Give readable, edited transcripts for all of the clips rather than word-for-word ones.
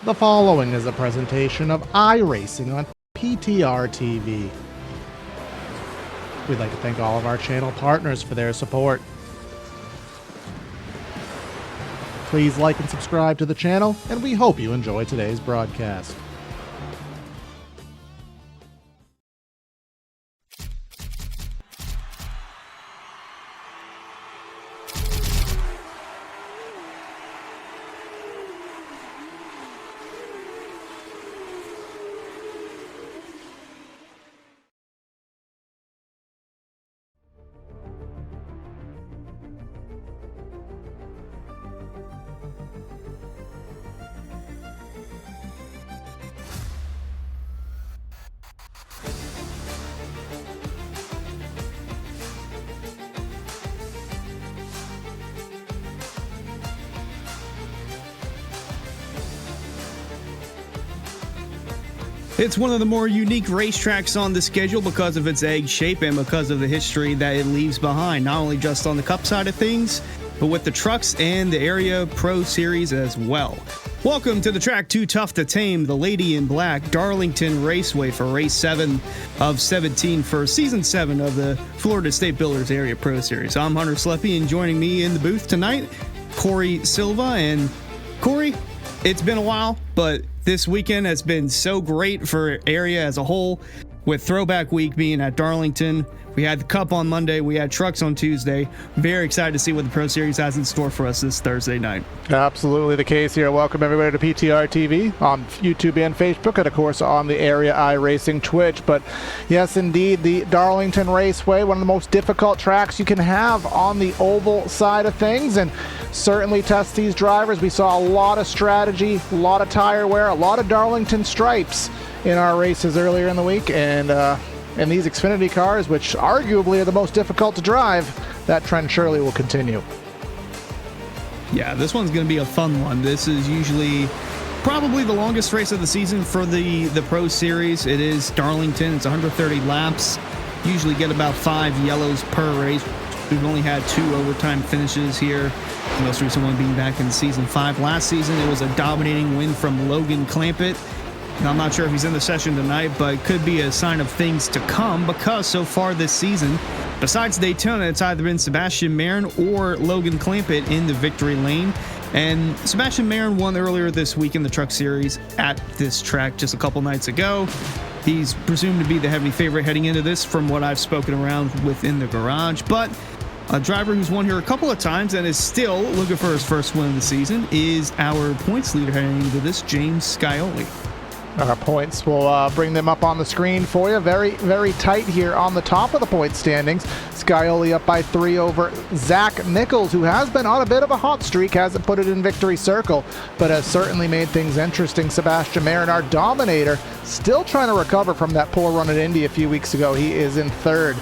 The following is a presentation of iRacing on PTR TV. We'd like to thank all of our channel partners for their support. Please like and subscribe to the channel, and we hope you enjoy today's broadcast. It's one of the more unique racetracks on the schedule because of its egg shape and because of the history that it leaves behind, not only just on the Cup side of things, but with the trucks and the Area Pro Series as well. Welcome to the track too tough to tame, the Lady in Black Darlington Raceway for race 7 of 17 for season 7 of the Florida State Builders Area Pro Series. I'm Hunter Sleppy, and joining me in the booth tonight, Corey Silva. And Corey, it's been a while, but this weekend has been so great for area as a whole, with Throwback Week being at Darlington. We had the Cup on Monday, we had trucks on Tuesday. Very excited to see what the Pro Series has in store for us this Thursday night. Absolutely the case here. Welcome everybody to PTR TV on YouTube and Facebook, and of course on the Area iRacing Twitch. But yes, indeed, the Darlington Raceway, one of the most difficult tracks you can have on the oval side of things, and certainly test these drivers. We saw a lot of strategy, a lot of tire wear, a lot of Darlington stripes in our races earlier in the week, and in these Xfinity cars, which arguably are the most difficult to drive, that trend surely will continue. Yeah, this one's going to be a fun one. This is usually probably the longest race of the season for the Pro Series. It is Darlington. It's 130 laps. Usually get about 5 yellows per race. We've only had 2 overtime finishes here. The most recent one being back in season 5. Last season, it was a dominating win from Logan Clampett. Now, I'm not sure if he's in the session tonight, but it could be a sign of things to come, because so far this season, besides Daytona, it's either been Sebastian Marin or Logan Clampett in the victory lane. And Sebastian Marin won earlier this week in the Truck Series at this track just a couple nights ago. He's presumed to be the heavy favorite heading into this from what I've spoken around within the garage. But a driver who's won here a couple of times and is still looking for his first win of the season is our points leader heading into this, James Scioli. Our points, we'll bring them up on the screen for you. Very, very tight here on the top of the point standings. Scioli up by 3 over Zach Nichols, who has been on a bit of a hot streak, hasn't put it in victory circle, but has certainly made things interesting. Sebastian Marin, our dominator, still trying to recover from that poor run at Indy a few weeks ago. He is in 3rd.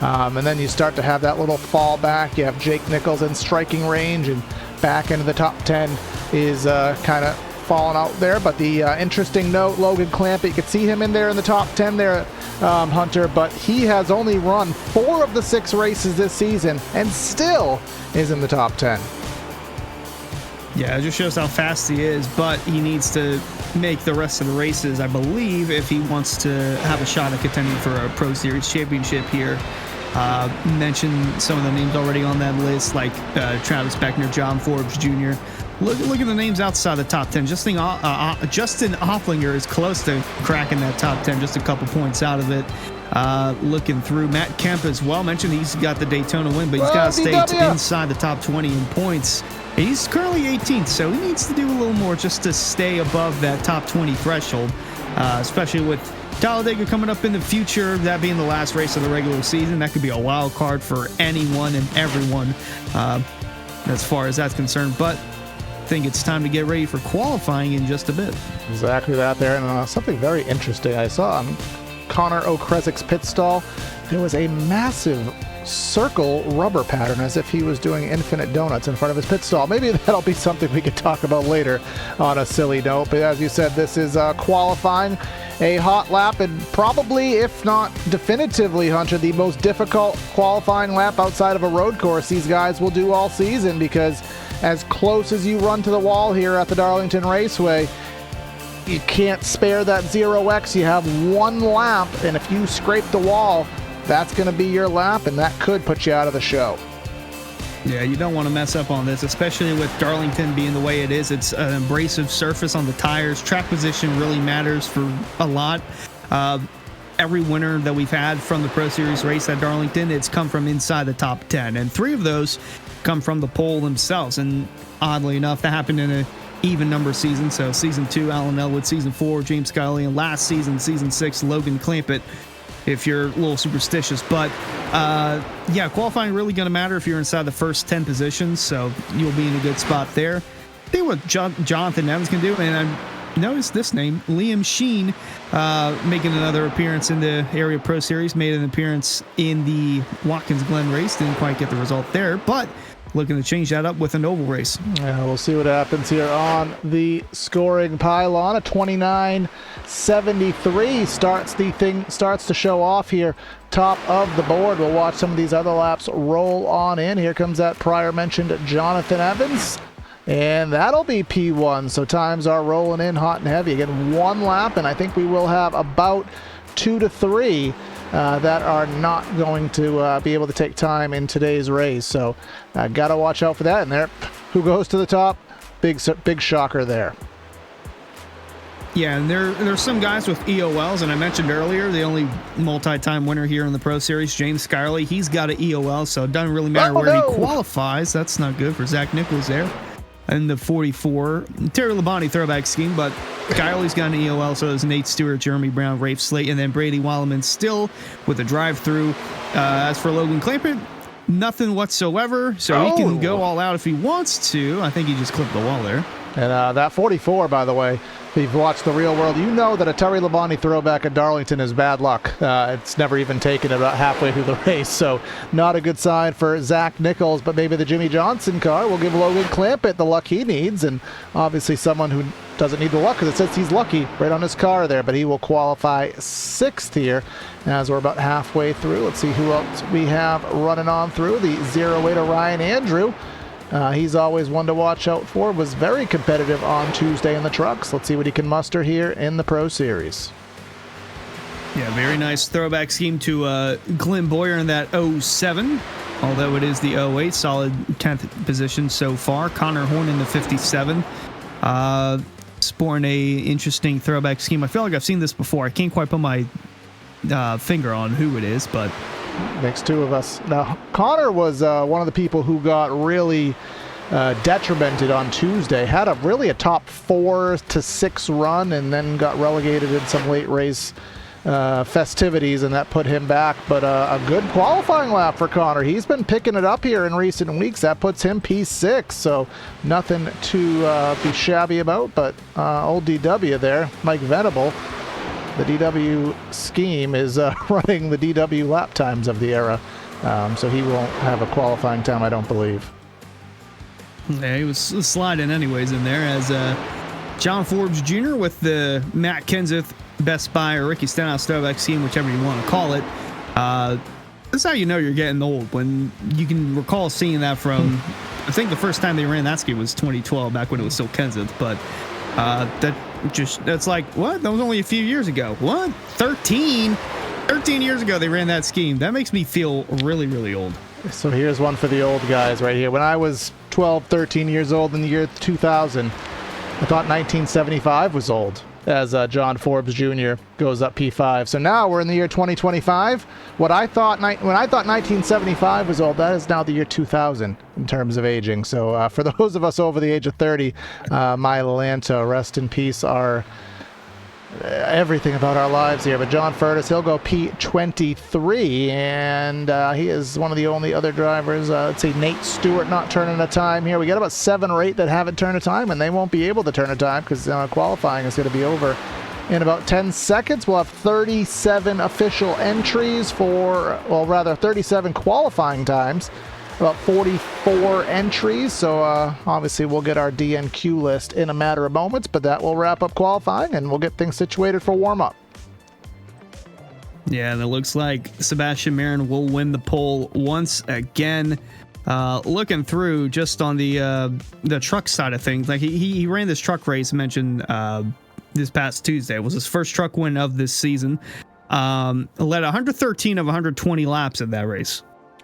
And then you start to have that little fall back. You have Jake Nichols in striking range, and back into the top 10 is kind of falling out there. But the interesting note, Logan Clampett, you could see him in there in the top 10 there, Hunter, but he has only run 4 of the 6 races this season and still is in the top 10. Yeah, it just shows how fast he is, but he needs to make the rest of the races, I believe, if he wants to have a shot at contending for a Pro Series championship here. Mentioned some of the names already on that list, like Travis Beckner, John Forbes Jr. Look at the names outside the top 10. Justin Offlinger is close to cracking that top 10, just a couple points out of it. Looking through, Matt Kemp as well. Mentioned he's got the Daytona win, but he's got to stay inside the top 20 in points. He's currently 18th, so he needs to do a little more just to stay above that top 20 threshold, especially with Talladega coming up in the future, that being the last race of the regular season. That could be a wild card for anyone and everyone as far as that's concerned. But I think it's time to get ready for qualifying in just a bit. Exactly that there. And something very interesting I saw on Connor O'Krezik's pit stall, there was a massive circle rubber pattern as if he was doing infinite donuts in front of his pit stall. Maybe that'll be something we could talk about later on a silly note. But as you said, this is qualifying, a hot lap, and probably, if not definitively, Hunter, the most difficult qualifying lap outside of a road course these guys will do all season, because as close as you run to the wall here at the Darlington Raceway, you can't spare that 0x. You have one lap, and if you scrape the wall, that's going to be your lap, and that could put you out of the show. Yeah, you don't want to mess up on this, especially with Darlington being the way it is. It's an abrasive surface on the tires. Track position really matters for a lot. Every winner that we've had from the Pro Series race at Darlington, it's come from inside the top 10, and 3 of those come from the pole themselves. And oddly enough, that happened in an even number season. So season 2, Alan Elwood; season 4, James Scully; and last season, season 6, Logan Clampett, if you're a little superstitious. But yeah, qualifying really going to matter if you're inside the first 10 positions, so you'll be in a good spot there. I think what Jonathan Evans can do, and I noticed this name, Liam Sheen, making another appearance in the Area Pro Series, made an appearance in the Watkins Glen race, didn't quite get the result there, but looking to change that up with an oval race. Yeah, we'll see what happens here on the scoring pylon. A 29.73 starts to show off here, top of the board. We'll watch some of these other laps roll on in. Here comes that prior mentioned Jonathan Evans, and that'll be P1. So times are rolling in hot and heavy. Again, one lap, and I think we will have about 2 to 3 that are not going to be able to take time in today's race. So got to watch out for that. And there, who goes to the top? Big shocker there. Yeah, and there's some guys with EOLs, and I mentioned earlier the only multi-time winner here in the Pro Series, James Scully. He's got an EOL, so it doesn't really matter where he qualifies. That's not good for Zach Nichols there. And the 44, Terry Labonte throwback scheme, but Kylie's got an EOL, so does Nate Stewart, Jeremy Brown, Rafe Slate, and then Brady Walleman still with a drive-through. As for Logan Clampett, nothing whatsoever, so he can go all out if he wants to. I think he just clipped the wall there. And that 44, by the way, if you've watched the real world, you know that a Terry Labonte throwback at Darlington is bad luck. It's never even taken about halfway through the race, so not a good sign for Zach Nichols, but maybe the Jimmy Johnson car will give Logan Clampett the luck he needs, and obviously someone who doesn't need the luck because it says he's lucky right on his car there, but he will qualify 6th here as we're about halfway through. Let's see who else we have running on through. The 08 of Ryan Andrew. He's always one to watch out for. Was very competitive on Tuesday in the trucks. Let's see what he can muster here in the Pro Series. Yeah, very nice throwback scheme to Glenn Boyer in that 07, although it is the 08. Solid 10th position so far. Connor Horn in the 57. Sporting a interesting throwback scheme. I feel like I've seen this before. I can't quite put my finger on who it is, but makes 2 of us. Now, Connor was one of the people who got really detrimented on Tuesday. Had a top 4 to 6 run and then got relegated in some late race festivities, and that put him back. But a good qualifying lap for Connor. He's been picking it up here in recent weeks. That puts him P6, so nothing to be shabby about. But old DW there, Mike Venable, the DW scheme is running the DW lap times of the era, so he won't have a qualifying time, I don't believe. Yeah, he was sliding anyways in there as John Forbes Jr. with the Matt Kenseth Best Buy or Ricky Stenhouse throwback scheme, whichever you want to call it. That's how you know you're getting old, when you can recall seeing that from, I think the first time they ran that scheme was 2012, back when it was still Kenseth, but that's like, what? That was only a few years ago. What? 13 years ago they ran that scheme. That makes me feel really, really old. So here's one for the old guys right here. When I was 12, 13 years old in the year 2000, I thought 1975 was old, as John Forbes Jr. goes up P5. So now we're in the year 2025. When I thought 1975 was old, that is now the year 2000 in terms of aging. So for those of us over the age of 30, my Atlanta, rest in peace, are everything about our lives here. But John Furtis, he'll go P23, and he is one of the only other drivers. Let's see, Nate Stewart not turning a time here. We got about 7 or 8 that haven't turned a time, and they won't be able to turn a time because qualifying is going to be over in about 10 seconds. We'll have 37 official entries for, well, rather 37 qualifying times, about 44 entries. So obviously we'll get our DNQ list in a matter of moments, but that will wrap up qualifying and we'll get things situated for warm-up. Yeah, and it looks like Sebastian Marin will win the pole once again. Looking through just on the truck side of things, like he ran this truck race, mentioned this past Tuesday. It was his first truck win of this season. Led 113 of 120 laps in that race.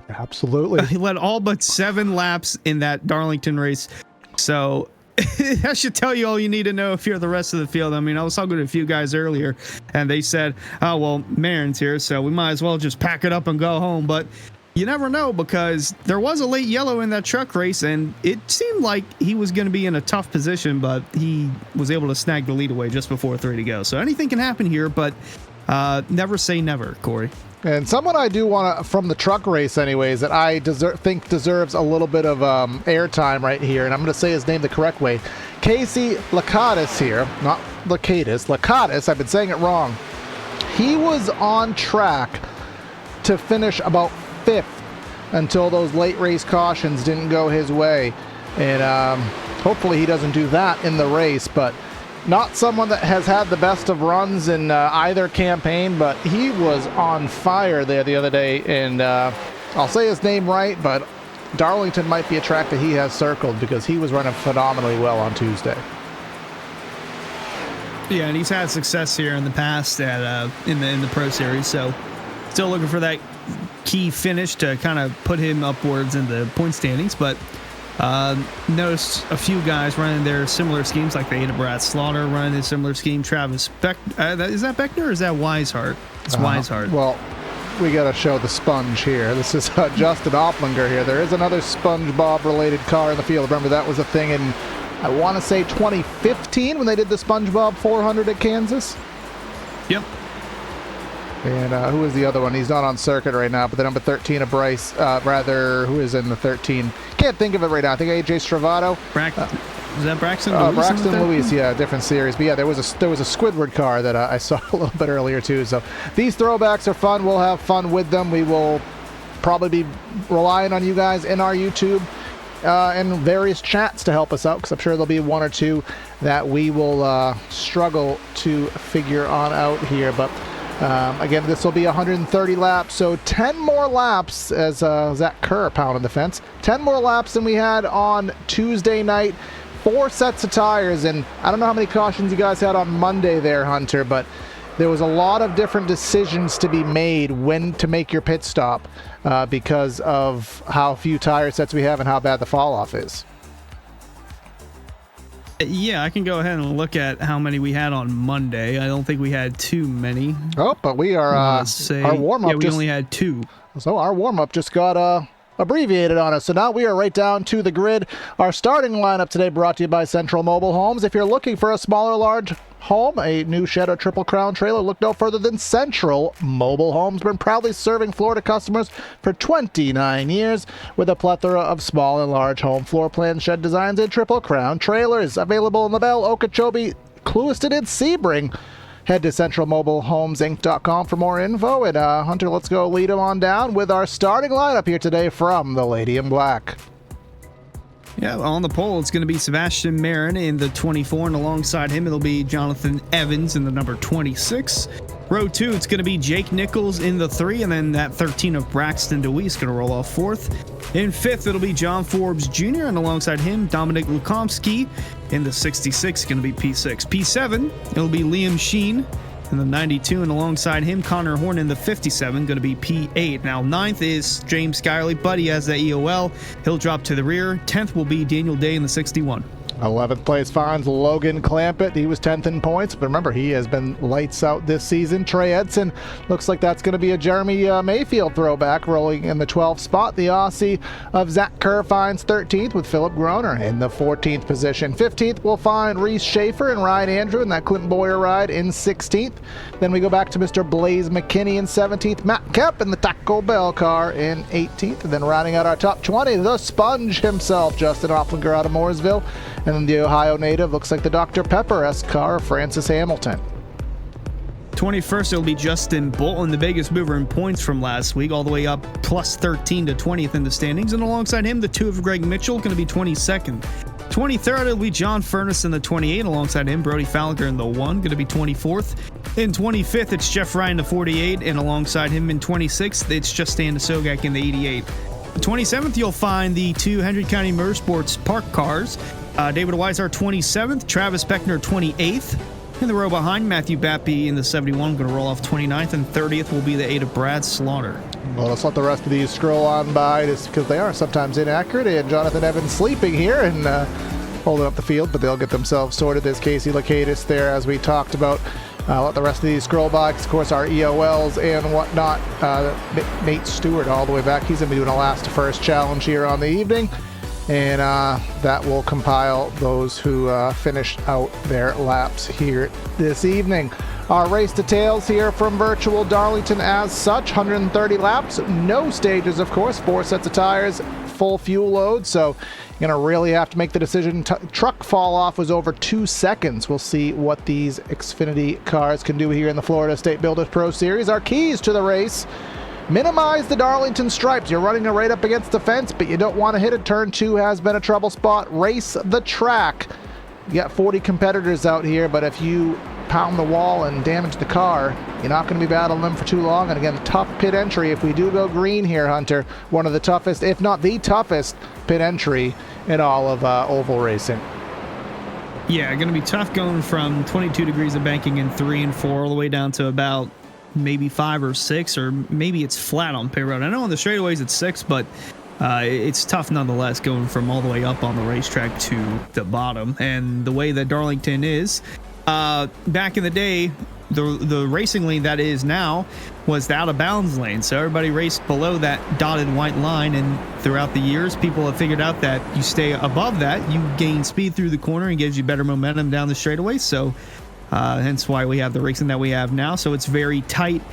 Absolutely. He led all but 7 laps in that Darlington race. So that should tell you all you need to know if you're the rest of the field. I mean, I was talking to a few guys earlier, and they said, oh, well, Marin's here, so we might as well just pack it up and go home. But you never know, because there was a late yellow in that truck race, and it seemed like he was going to be in a tough position, but he was able to snag the lead away just before 3 to go. So anything can happen here, but never say never, Corey. And someone I do want to, from the truck race anyways, that I think deserves a little bit of airtime right here, and I'm going to say his name the correct way. Casey Lakatis here, not Lakatis, Lakatis, I've been saying it wrong. He was on track to finish about 5th until those late race cautions didn't go his way. And hopefully he doesn't do that in the race, but not someone that has had the best of runs in either campaign, but he was on fire there the other day. And I'll say his name right, but Darlington might be a track that he has circled because he was running phenomenally well on Tuesday. Yeah, and he's had success here in the past at in the Pro Series, so still looking for that key finish to kind of put him upwards in the point standings. But noticed a few guys running their similar schemes, like they had Brad Slaughter running a similar scheme. Travis is that Beckner or is that Weishart? It's Weishart. Well, we got to show the sponge here. This is Justin Opplinger here. There is another SpongeBob-related car in the field. Remember, that was a thing in, I want to say, 2015 when they did the SpongeBob 400 at Kansas. Yep. And who is the other one? He's not on circuit right now, but the number 13 of Bryce, who is in the 13? Can't think of it right now. I think AJ Stravato. Is that Braxton Lewis? Braxton Lewis, yeah, different series. But yeah, there was a Squidward car that I saw a little bit earlier too. So these throwbacks are fun. We'll have fun with them. We will probably be relying on you guys in our YouTube and various chats to help us out, because I'm sure there'll be one or two that we will struggle to figure on out here. But again, this will be 130 laps, so 10 more laps, as Zach Kerr pounding the fence. 10 more laps than we had on Tuesday night. 4 sets of tires, and I don't know how many cautions you guys had on Monday there, Hunter, but there was a lot of different decisions to be made when to make your pit stop because of how few tire sets we have and how bad the fall-off is. Yeah, I can go ahead and look at how many we had on Monday. I don't think we had too many. Oh, but we are our warm-up. Yeah, we only had 2. So our warm-up just got abbreviated on us. So now we are right down to the grid. Our starting lineup today brought to you by Central Mobile Homes. If you're looking for a small or large home, a new shed or triple crown trailer, look no further than Central Mobile Homes. Been proudly serving Florida customers for 29 years with a plethora of small and large home floor plans, shed designs, and triple crown trailers. Available in LaBelle, Okeechobee, Clewiston, and Sebring. Head to centralmobilehomesinc.com for more info. And Hunter, let's go lead them on down with our starting lineup here today from the Lady in Black. Yeah, on the pole, it's going to be Sebastian Marin in the 24, and alongside him, it'll be Jonathan Evans in the number 26. Row 2, it's going to be Jake Nichols in the 3, and then that 13 of Braxton DeWeese going to roll off 4th. In 5th, it'll be John Forbes Jr., and alongside him, Dominic Lukomsky in the 66, going to be P6. P7, it'll be Liam Sheen in the 92, and alongside him, Connor Horn in the 57, going to be P8. Now, 9th is James Skyerly, but he has the EOL. He'll drop to the rear. 10th will be Daniel Day in the 61. 11th place finds Logan Clampett. He was 10th in points, but remember, he has been lights out this season. Trey Edson, looks like that's going to be a Jeremy Mayfield throwback, rolling in the 12th spot. The Aussie of Zach Kerr finds 13th with Philip Groner in the 14th position. 15th, we'll find Reese Schaefer and Ryan Andrew in that Clinton Boyer ride in 16th. Then we go back to Mr. Blaze McKinney in 17th. Matt Kemp in the Taco Bell car in 18th. And then rounding out our top 20, the Sponge himself, Justin Opplinger out of Mooresville. And then the Ohio native, looks like the Dr. Pepper-esque car, Francis Hamilton. 21st, it'll be Justin Bolton, the biggest mover in points from last week, all the way up plus 13 to 20th in the standings. And alongside him, the 2 of Greg Mitchell, going to be 22nd. 23rd, it'll be John Furness in the 28. Alongside him, Brody Falliger in the 1, going to be 24th. In 25th, it's Jeff Ryan, the 48. And alongside him in 26th, it's Justin Sogak in the 88. 27th, you'll find the 2 Hendry County Motorsports Park cars. David Weishart 27th, Travis Beckner 28th, In the row behind, Matthew Bappy in the 71 going to roll off 29th, and 30th will be the 8 of Brad Slaughter. Well, let's let the rest of these scroll on by just because they are sometimes inaccurate. And Jonathan Evans sleeping here and holding up the field, but they'll get themselves sorted. There's Casey Lakatis there, as we talked about. Let the rest of these scroll by. Of course, our EOLs and whatnot. Nate Stewart all the way back. He's going to be doing a last to first challenge here on the evening. And that will compile those who finish out their laps here this evening. Our race details here from virtual Darlington as such. 130 laps, no stages, of course. 4 sets of tires, full fuel load. So you're going to really have to make the decision. Truck fall off was over 2 seconds. We'll see what these Xfinity cars can do here in the Florida State Builders Pro Series. Our keys to the race: minimize the Darlington stripes. You're running right up against the fence, but you don't want to hit it. Turn 2 has been a trouble spot. Race the track. You got 40 competitors out here, but if you pound the wall and damage the car, you're not going to be battling them for too long. And again, tough pit entry. If we do go green here, Hunter, one of the toughest, if not the toughest pit entry in all of oval racing. Yeah, going to be tough going from 22 degrees of banking in 3 and 4 all the way down to about maybe 5 or 6, or maybe it's flat on pit road. I know on the straightaways it's 6, but it's tough nonetheless going from all the way up on the racetrack to the bottom. And the way that Darlington is, back in the day, the racing lane that is now was the out of bounds lane. So everybody raced below that dotted white line, and throughout the years, people have figured out that you stay above that, you gain speed through the corner and gives you better momentum down the straightaway. So hence why we have the racing that we have now. So it's very tight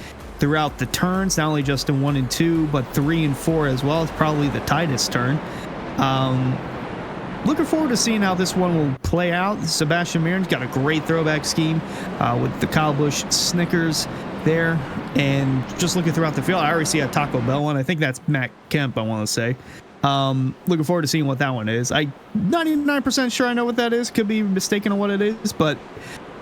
throughout the turns, not only just in 1 and 2, but 3 and 4 as well. It's probably the tightest turn. Looking forward to seeing how this one will play out. Sebastian Marin's got a great throwback scheme with the Kyle Busch Snickers there. And just looking throughout the field, I already see a Taco Bell one. I think that's Matt Kemp, I want to say. Looking forward to seeing what that one is. I'm 99% sure I know what that is. Could be mistaken on what it is, but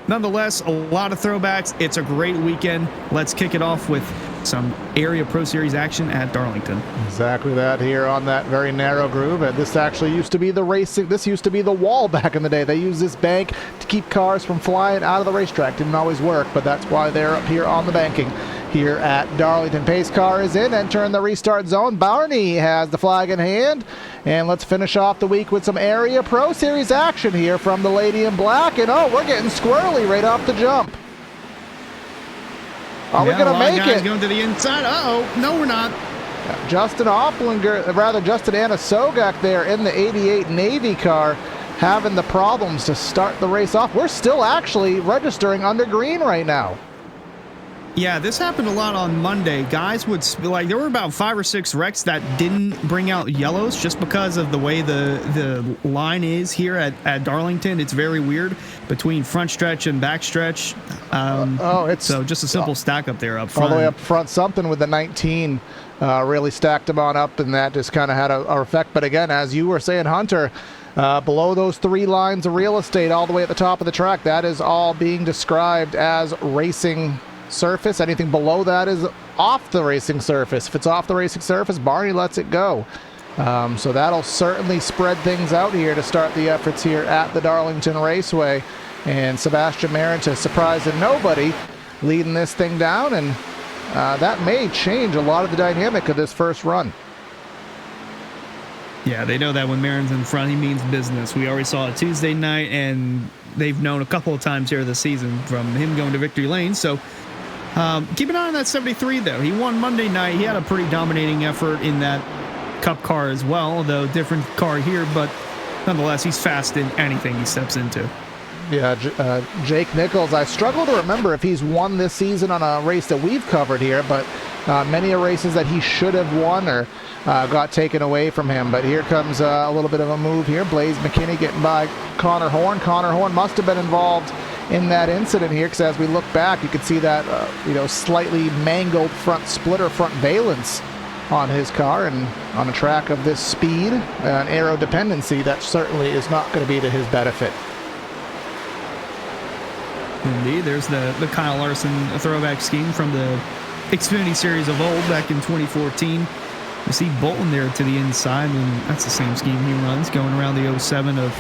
nonetheless, a lot of throwbacks. It's a great weekend. Let's kick it off with some area Pro Series action at Darlington. Exactly that here on that very narrow groove. And this actually used to be the racing. This used to be the wall back in the day. They used this bank to keep cars from flying out of the racetrack. Didn't always work, but that's why they're up here on the banking here at Darlington. Pace car is in, entering the restart zone. Barney has the flag in hand. And let's finish off the week with some area Pro Series action here from the Lady in Black. And oh, we're getting squirrely right off the jump. Are we going to make it? Going to the inside. Uh-oh. No, we're not. Justin Anna Sogak there in the 88 Navy car having the problems to start the race off. We're still actually registering under green right now. Yeah, this happened a lot on Monday. Guys would, like, there were about 5 or 6 wrecks that didn't bring out yellows just because of the way the line is here at Darlington. It's very weird between front stretch and back stretch. So just a simple stack up there up front. All the way up front, something with the 19 really stacked them on up, and that just kind of had a effect. But again, as you were saying, Hunter, below those 3 lines of real estate all the way at the top of the track, that is all being described as racing surface. Anything below that is off the racing surface. If it's off the racing surface, Barney lets it go. So that'll certainly spread things out here to start the efforts here at the Darlington Raceway. And Sebastian Marin, to surprise nobody, leading this thing down, and that may change a lot of the dynamic of this first run. Yeah, they know that when Marin's in front, he means business. We already saw it Tuesday night, and they've known a couple of times here this season from him going to victory lane. So keep an eye on that 73, though. He won Monday night. He had a pretty dominating effort in that Cup car as well, though different car here, but nonetheless, he's fast in anything he steps into. Yeah, Jake Nichols, I struggle to remember if he's won this season on a race that we've covered here, but many races that he should have won or got taken away from him. But here comes a little bit of a move here. Blaze McKinney getting by Connor Horn. Connor Horn must have been involved in that incident here, because as we look back, you could see that slightly mangled front splitter, front valence on his car, and on a track of this speed and aero dependency, that certainly is not going to be to his benefit. Indeed, there's the Kyle Larson throwback scheme from the Xfinity series of old back in 2014. You see Bolton there to the inside, and that's the same scheme he runs, going around the 07 of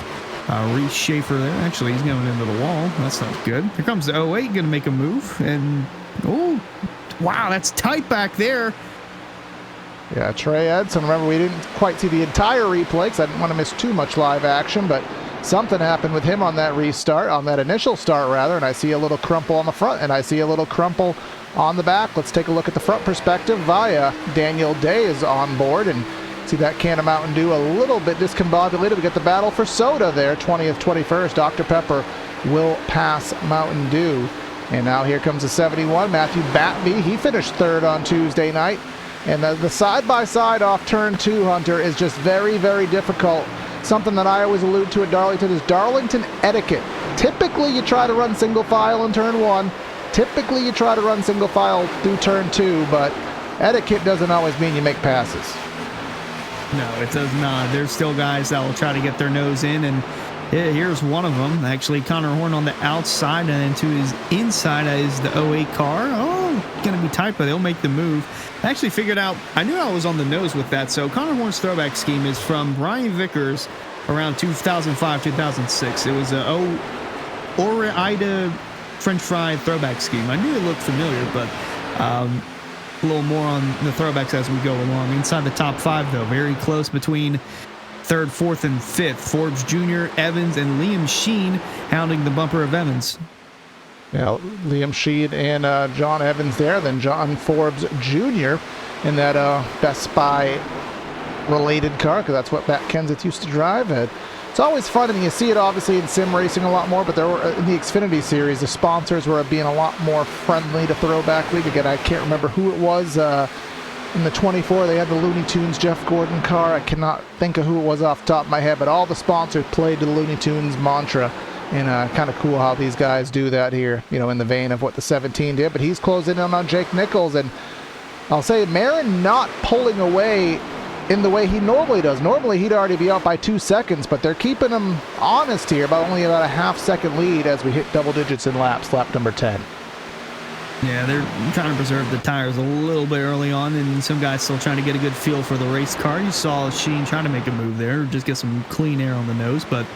Reese Schaefer there. Actually, he's going into the wall. That's not good. Here comes the 08, going to make a move. And, oh, wow, that's tight back there. Yeah, Trey Edson. Remember, we didn't quite see the entire replay because I didn't want to miss too much live action, but something happened with him on that restart, on that initial start, rather, and I see a little crumple on the front, and I see a little crumple on the back. Let's take a look at the front perspective via Daniel Day is on board, and see that can of Mountain Dew a little bit discombobulated. We get the battle for soda there, 20th, 21st. Dr. Pepper will pass Mountain Dew. And now here comes the 71, Matthew Batby. He finished third on Tuesday night. And the side-by-side off turn 2, Hunter, is just very, very difficult. Something that I always allude to at Darlington is Darlington etiquette. Typically, you try to run single file in turn 1. Typically, you try to run single file through turn 2, but etiquette doesn't always mean you make passes. No, it does not. There's still guys that will try to get their nose in, and here's one of them. Actually, Connor Horn on the outside, and then to his inside is the 08 car. Oh, going to be tight, but they'll make the move. I actually figured out, I knew I was on the nose with that. So Connor Horn's throwback scheme is from Brian Vickers around 2005, 2006. It was a Ore-Ida French fry throwback scheme. I knew it looked familiar, but a little more on the throwbacks as we go along. Inside the top 5, though, very close between 3rd, 4th, and 5th. Forbes Jr., Evans, and Liam Sheen hounding the bumper of Evans. Yeah, Liam Sheen and John Evans there, then John Forbes Jr. in that Best Buy related car, because that's what Matt Kenseth used to drive. It's always fun, and you see it obviously in sim racing a lot more, but there were in the Xfinity series, the sponsors were being a lot more friendly to Throwback League. Again, I can't remember who it was. In the 24, they had the Looney Tunes Jeff Gordon car. I cannot think of who it was off the top of my head, but all the sponsors played to the Looney Tunes mantra. And kind of cool how these guys do that here, you know, in the vein of what the 17 did. But he's closing in on Jake Nichols, and I'll say Marin not pulling away in the way he normally does. Normally he'd already be out by 2 seconds, but they're keeping him honest here by only about a half-second lead as we hit double digits in laps, lap number 10. Yeah, they're trying to preserve the tires a little bit early on, and some guys still trying to get a good feel for the race car. You saw Sheen trying to make a move there, just get some clean air on the nose, but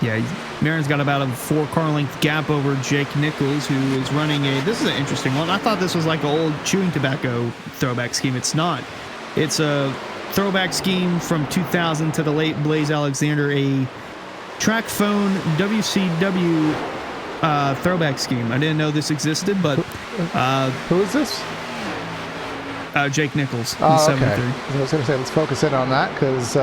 yeah, Marin's got about a 4-car length gap over Jake Nichols, who is running this is an interesting one. I thought this was like an old chewing tobacco throwback scheme. It's not. It's a throwback scheme from 2000 to the late Blaze Alexander, a track phone WCW throwback scheme. I didn't know this existed, but who is this? Jake Nichols. Oh, okay. I was going to say, let's focus in on that, because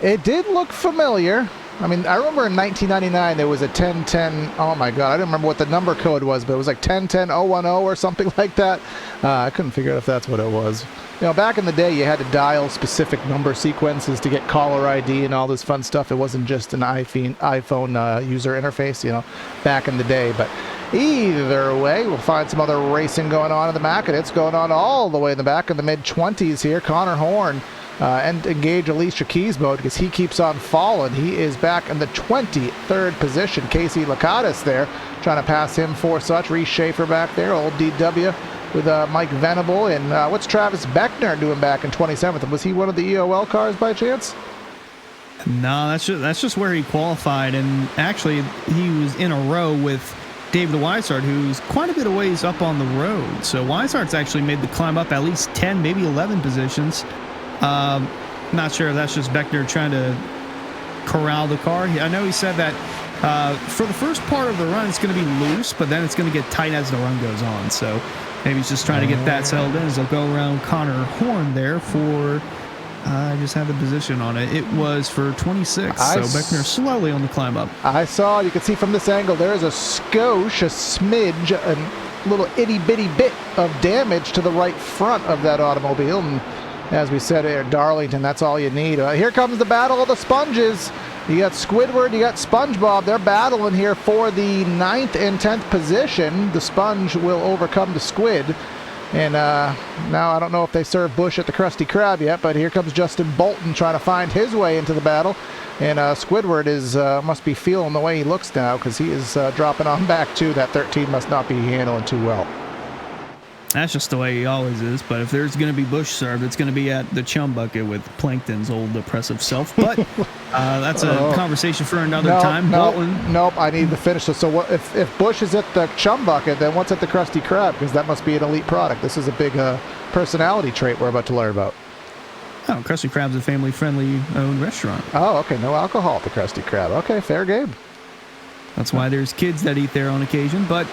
it did look familiar. I mean, I remember in 1999 there was a 1010. Oh my God, I don't remember what the number code was, but it was like 1010-010 or something like that. I couldn't figure out if that's what it was. You know, back in the day, you had to dial specific number sequences to get caller ID and all this fun stuff. It wasn't just an iPhone user interface, you know, back in the day. But either way, we'll find some other racing going on in the back, and it's going on all the way in the back in the mid-20s here. Connor Horn and engage Alicia Keys mode because he keeps on falling. He is back in the 23rd position. Casey Lakatos there trying to pass him for such. Reese Schaefer back there, old DW with Mike Venable. And what's Travis Beckner doing back in 27th? Was he one of the EOL cars by chance? No, that's just where he qualified. And actually, he was in a row with David Weishart, who's quite a bit of ways up on the road. So Weishart's actually made the climb up at least 10, maybe 11 positions. Not sure if that's just Beckner trying to corral the car. I know he said that for the first part of the run, it's going to be loose, but then it's going to get tight as the run goes on. So maybe he's just trying to get that settled in as they'll go around Connor Horn there for, I just had the position on it. It was for 26, so Beckner slowly on the climb up. I saw, you can see from this angle, there's a skosh, a smidge, a little itty-bitty bit of damage to the right front of that automobile. And as we said here, Darlington, that's all you need. Here comes the battle of the sponges. You got Squidward, you got SpongeBob. They're battling here for the 9th and 10th position. The sponge will overcome the squid. And now I don't know if they serve Bush at the Krusty Krab yet, but here comes Justin Bolton trying to find his way into the battle. And Squidward must be feeling the way he looks now, because he is dropping on back too. That 13 must not be handling too well. That's just the way he always is. But if there's going to be bush served, it's going to be at the chum bucket with Plankton's old oppressive self. But that's a conversation for another time. Nope, I need to finish this. So what, if Bush is at the chum bucket, then what's at the Krusty Krab? Because that must be an elite product. This is a big personality trait we're about to learn about. Oh, Krusty Krab's a family-friendly owned restaurant. Oh, okay. No alcohol at the Krusty Krab. Okay, fair game. That's why there's kids that eat there on occasion. But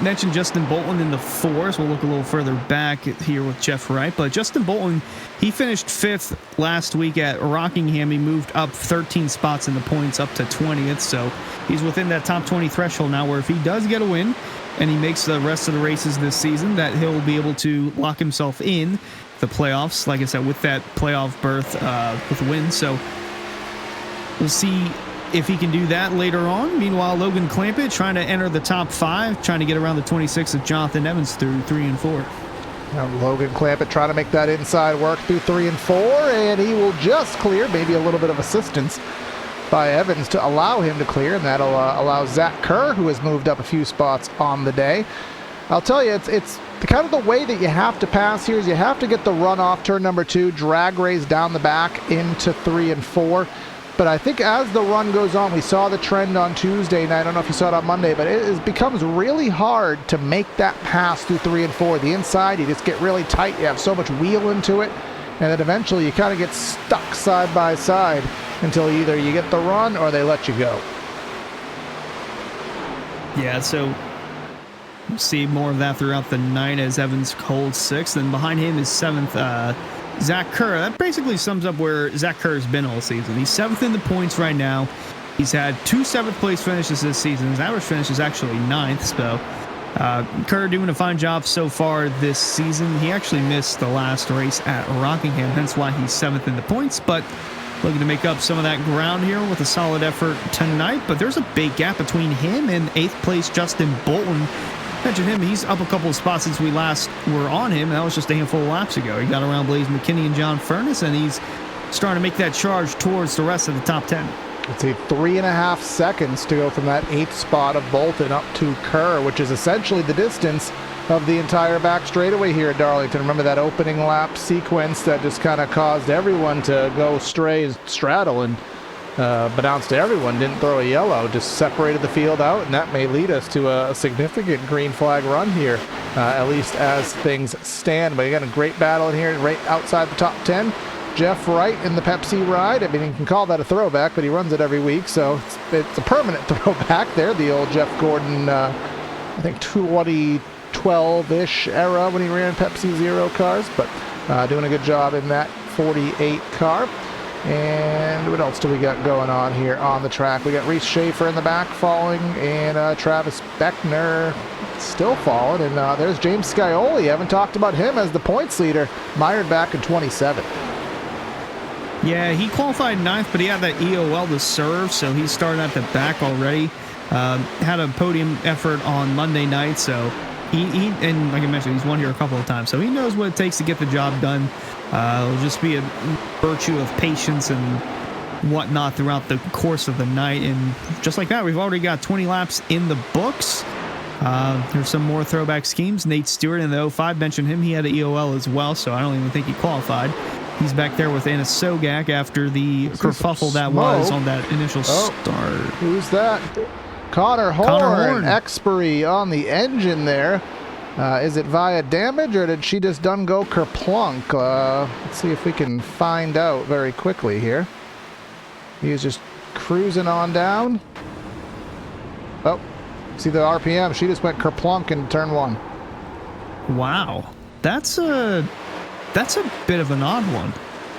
mentioned Justin Bolton in the fours. We'll look a little further back here with Jeff Wright. But Justin Bolton, he finished 5th last week at Rockingham. He moved up 13 spots in the points up to 20th. So he's within that top 20 threshold now, where if he does get a win and he makes the rest of the races this season, that he'll be able to lock himself in the playoffs, like I said, with that playoff berth with a win. So we'll see if he can do that later on. Meanwhile, Logan Clampett trying to enter the top 5, trying to get around the 26 of Jonathan Evans through 3 and 4. Now Logan Clampett trying to make that inside work through 3 and 4, and he will just clear, maybe a little bit of assistance by Evans to allow him to clear, and that'll allow Zach Kerr, who has moved up a few spots on the day. I'll tell you, it's kind of the way that you have to pass here is you have to get the run off turn number 2, drag race down the back into 3 and 4. But I think as the run goes on, we saw the trend on Tuesday, and I don't know if you saw it on Monday, but it becomes really hard to make that pass through 3 and 4. The inside, you just get really tight. You have so much wheel into it, and then eventually you kind of get stuck side by side until either you get the run or they let you go. Yeah, so we'll see more of that throughout the night as Evans holds 6th, and behind him is 7th, Zach Kerr. That basically sums up where Zach Kerr has been all season. He's 7th in the points right now. He's had 2 7th-place finishes this season. His average finish is actually 9th. So Kerr doing a fine job so far this season. He actually missed the last race at Rockingham, hence why he's 7th in the points. But looking to make up some of that ground here with a solid effort tonight. But there's a big gap between him and 8th-place Justin Bolton. Mention him, he's up a couple of spots since we last were on him. That was just a handful of laps ago. He got around Blaze McKinney and John Furness, and he's starting to make that charge towards the rest of the top 10. It's a 3.5 seconds to go from that 8th spot of Bolton up to Kerr, which is essentially the distance of the entire back straightaway here at Darlington. Remember that opening lap sequence that just kind of caused everyone to go stray, straddle, and announced to everyone, didn't throw a yellow, just separated the field out, and that may lead us to a significant green flag run here, at least as things stand. But again, a great battle in here, right outside the top 10. Jeff Wright in the Pepsi ride. I mean, you can call that a throwback, but he runs it every week, so it's a permanent throwback there. The old Jeff Gordon, I think 2012-ish era when he ran Pepsi Zero cars, but doing a good job in that 48 car. And what else do we got going on here on the track? We got Reese Schaefer in the back falling, and Travis Beckner still falling. And there's James Scioli. Haven't talked about him as the points leader, mired back in 27th. Yeah, he qualified 9th, but he had that EOL to serve, so he started at the back already. Had a podium effort on Monday night, so he and like I mentioned, he's won here a couple of times, so he knows what it takes to get the job done. It'll just be a virtue of patience and whatnot throughout the course of the night. And just like that, we've already got 20 laps in the books. There's some more throwback schemes. Nate Stewart in the 05, mentioned him. He had an EOL as well, so I don't even think he qualified. He's back there with Anna Sogak after the kerfuffle that was on that initial start. Who's that? Connor Horn. Expiry on the engine there. Is it via damage, or did she just done go kerplunk? Let's see if we can find out very quickly here. He's just cruising on down. Oh, see the RPM. She just went kerplunk in turn 1. Wow. That's a bit of an odd one.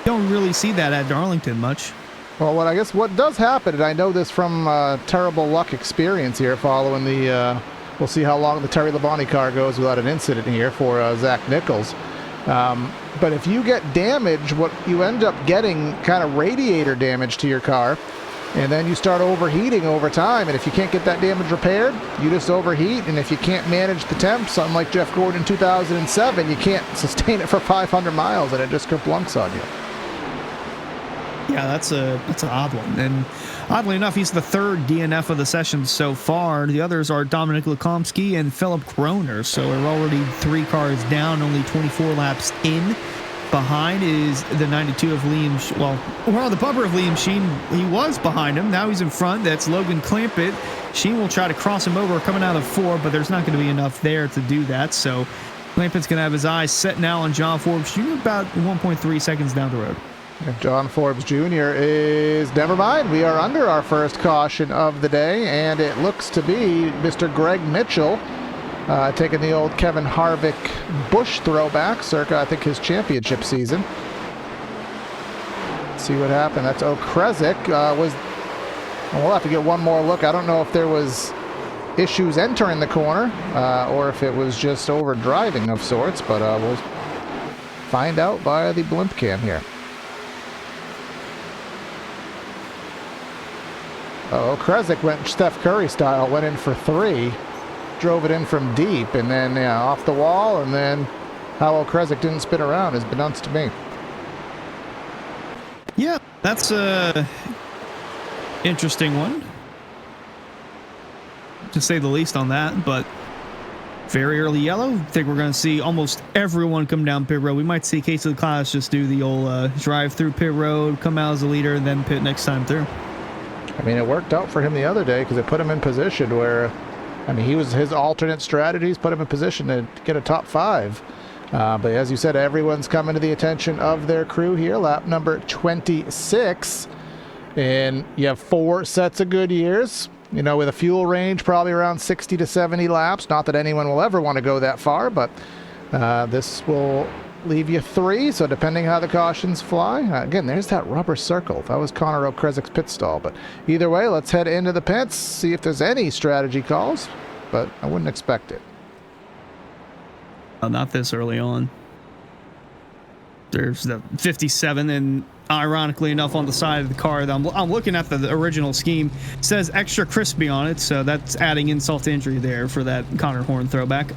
Don't really see that at Darlington much. Well, what does happen, and I know this from terrible luck experience here following the... we'll see how long the Terry Labonte car goes without an incident here for Zach Nichols. But if you get damage, what you end up getting kind of radiator damage to your car, and then you start overheating over time. And if you can't get that damage repaired, you just overheat. And if you can't manage the temps, unlike Jeff Gordon in 2007, you can't sustain it for 500 miles, and it just kerplunks on you. Yeah, that's an odd one. And oddly enough, he's the third DNF of the session so far. The others are Dominic Lukomsky and Philip Kroner. So we're already 3 cars down, only 24 laps in. Behind is the 92 of Liam. We're on the bumper of Liam Sheen. He was behind him. Now he's in front. That's Logan Clampett. Sheen will try to cross him over coming out of 4, but there's not going to be enough there to do that. So Clampett's going to have his eyes set now on John Forbes Jr. about 1.3 seconds down the road. John Forbes Jr. is, never mind, we are under our first caution of the day, and it looks to be Mr. Greg Mitchell taking the old Kevin Harvick Busch throwback, circa, I think, his championship season. Let's see what happened. That's O'Kresick. We'll have to get one more look. I don't know if there was issues entering the corner or if it was just over driving of sorts, but we'll find out via the blimp cam here. Kresick went Steph Curry style, went in for 3, drove it in from deep, and then off the wall, and then how Kresick didn't spin around is beknownst to me. Yeah, that's a interesting one, to say the least on that, but very early yellow. I think we're going to see almost everyone come down pit road. We might see Case of the Class just do the old drive through pit road, come out as a leader, and then pit next time through. I mean, it worked out for him the other day because it put him in position where, I mean, his alternate strategies put him in position to get a top 5. But as you said, everyone's coming to the attention of their crew here. Lap number 26. And you have 4 sets of Goodyears, with a fuel range probably around 60 to 70 laps. Not that anyone will ever want to go that far, but this will leave you 3, so depending how the cautions fly. Again, there's that rubber circle. That was Connor O'Kresick's pit stall. But either way, let's head into the pits, see if there's any strategy calls, but I wouldn't expect it. Not this early on. There's the 57, and ironically enough, on the side of the car, I'm looking at the original scheme, it says extra crispy on it, so that's adding insult to injury there for that Connor Horn throwback.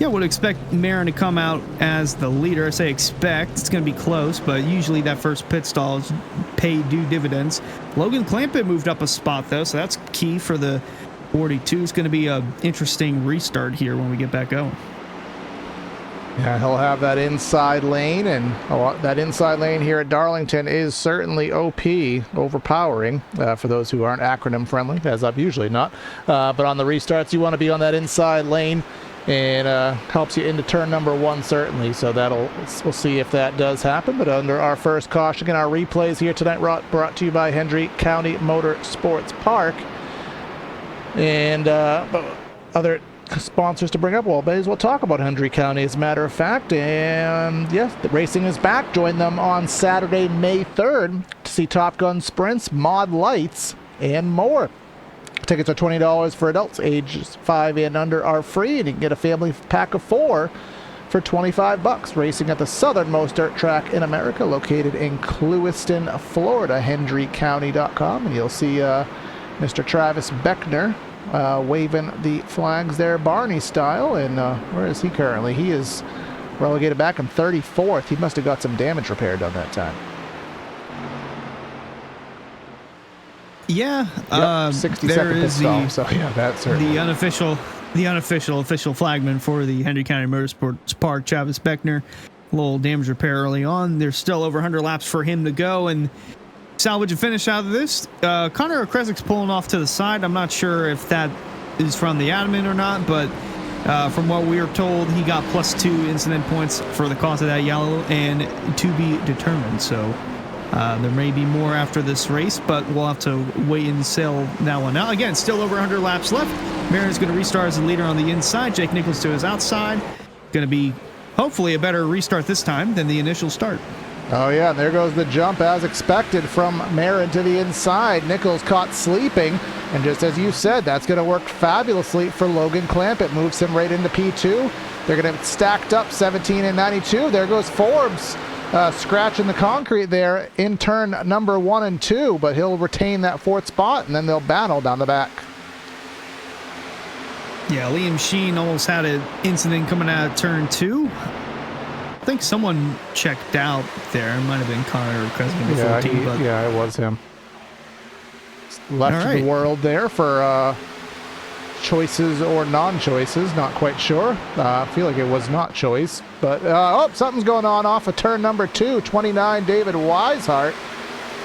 Yeah, would expect Marin to come out as the leader. I say expect. It's going to be close, but usually that first pit stall is pay due dividends. Logan Clampett moved up a spot, though, so that's key for the 42. It's going to be an interesting restart here when we get back going. Yeah, he'll have that inside lane, and that inside lane here at Darlington is certainly OP, overpowering, for those who aren't acronym friendly, as I'm usually not. But on the restarts, you want to be on that inside lane, and helps you into turn number 1 certainly. So we'll see if that does happen. But under our first caution, again, our replays here tonight brought to you by Hendry County Motor Sports Park, and other sponsors to bring up. Well, may as well talk about Hendry County, as a matter of fact. And yes, the racing is back. Join them on Saturday, May 3rd to see Top Gun sprints, mod lights, and more. Tickets are $20 for adults. Ages 5 and under are free, and you can get a family pack of 4 for $25. Racing at the southernmost dirt track in America, located in Clewiston, Florida. HendryCounty.com, and you'll see Mr. Travis Beckner waving the flags there, Barney style. And where is he currently? He is relegated back in 34th. He must have got some damage repaired on that time. Yeah, yep, 60 there is stall, so yeah, that's the unofficial flagman for the Hendry County Motorsports Park, Travis Beckner. A little damage repair early on. There's still over 100 laps for him to go, and salvage a finish out of this. Connor O'Kresick's pulling off to the side. I'm not sure if that is from the admin or not, but from what we were told, he got +2 incident points for the cause of that yellow, and to be determined. So there may be more after this race, but we'll have to wait and sell that one out. Again, still over 100 laps left. Marin's going to restart as the leader on the inside. Jake Nichols to his outside. Going to be hopefully a better restart this time than the initial start. Oh yeah, and there goes the jump as expected from Marin to the inside. Nichols caught sleeping, and just as you said, that's going to work fabulously for Logan Clampett. Moves him right into P2. They're going to stacked up 17 and 92. There goes Forbes. Scratching the concrete there in turn number 1 and 2, but he'll retain that 4th spot, and then they'll battle down the back. Yeah, Liam Sheen almost had an incident coming out of turn 2. think someone checked out there. It might have been Connor Kresge before Yeah, team, but it was him. Left All right. the world there for choices or non-choices. Not quite sure. I feel like it was not choice. But, something's going on off of turn number 2. 29, David Weishart.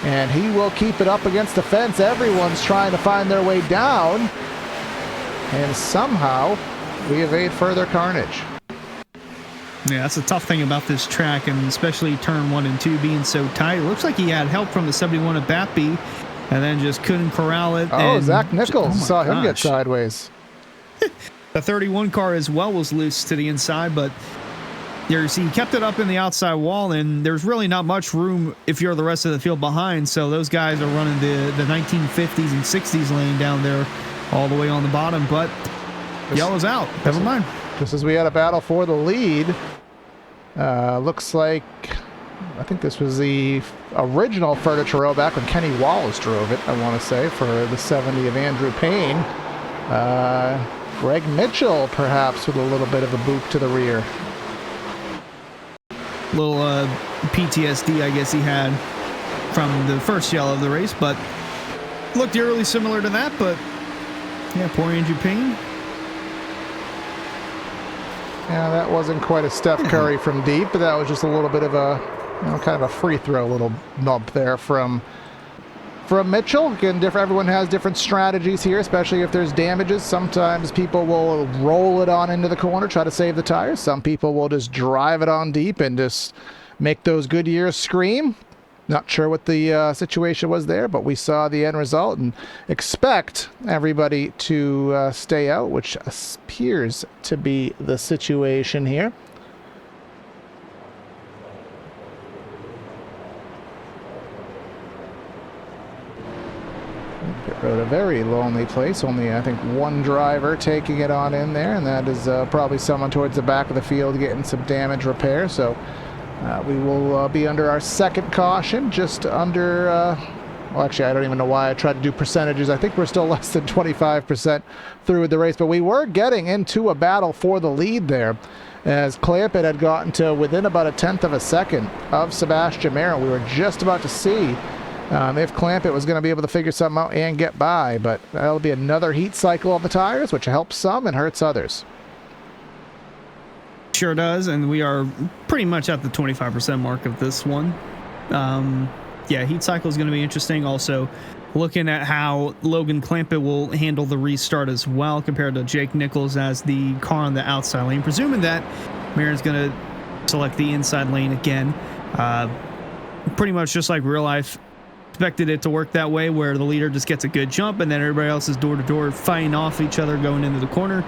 And he will keep it up against the fence. Everyone's trying to find their way down. And somehow we evade further carnage. yeah, that's a tough thing about this track, and especially turn 1 and 2 being so tight. It looks like he had help from the 71 at Batby, and then just couldn't corral it. Oh, and Zach Nichols. Saw him get gosh. sideways. The 31 car as well was loose to the inside, but he kept it up in the outside wall, and there's really not much room if you're the rest of the field behind. So those guys are running the 1950s and 60s lane down there all the way on the bottom, but yellow's out. Never mind. Just as we had a battle for the lead, looks like, I think this was the original Furniture Row back when Kenny Wallace drove it, I want to say, for the 70 of Andrew Payne. Greg Mitchell, perhaps, with a little bit of a boot to the rear. Little PTSD, I guess he had from the first yellow of the race, but looked eerily similar to that. But yeah, poor Andrew Payne. Yeah, that wasn't quite a Steph Curry from deep, but that was just a little bit of a, kind of a free throw little bump there from Mitchell. Again, everyone has different strategies here, especially if there's damages. Sometimes people will roll it on into the corner, try to save the tires. Some people will just drive it on deep and just make those Goodyears scream. Not sure what the situation was there, but we saw the end result and expect everybody to stay out, which appears to be the situation here. Pit road, a very lonely place. Only, I think, one driver taking it on in there, and that is probably someone towards the back of the field getting some damage repair. So we will be under our second caution, just under, well, actually, I don't even know why I tried to do percentages. I think we're still less than 25% through with the race, but we were getting into a battle for the lead there, as Clampett had gotten to within about a tenth of a second of Sebastian Merrill. We were just about to see if Clampett was going to be able to figure something out and get by, but that'll be another heat cycle on the tires, which helps some and hurts others. Sure does, and we are pretty much at the 25% mark of this one. Yeah, heat cycle is going to be interesting. Also, looking at how Logan Clampett will handle the restart as well compared to Jake Nichols as the car on the outside lane. Presuming that Marin's going to select the inside lane again. Pretty much just like real life. Expected it to work that way, where the leader just gets a good jump and then everybody else is door to door fighting off each other going into the corner.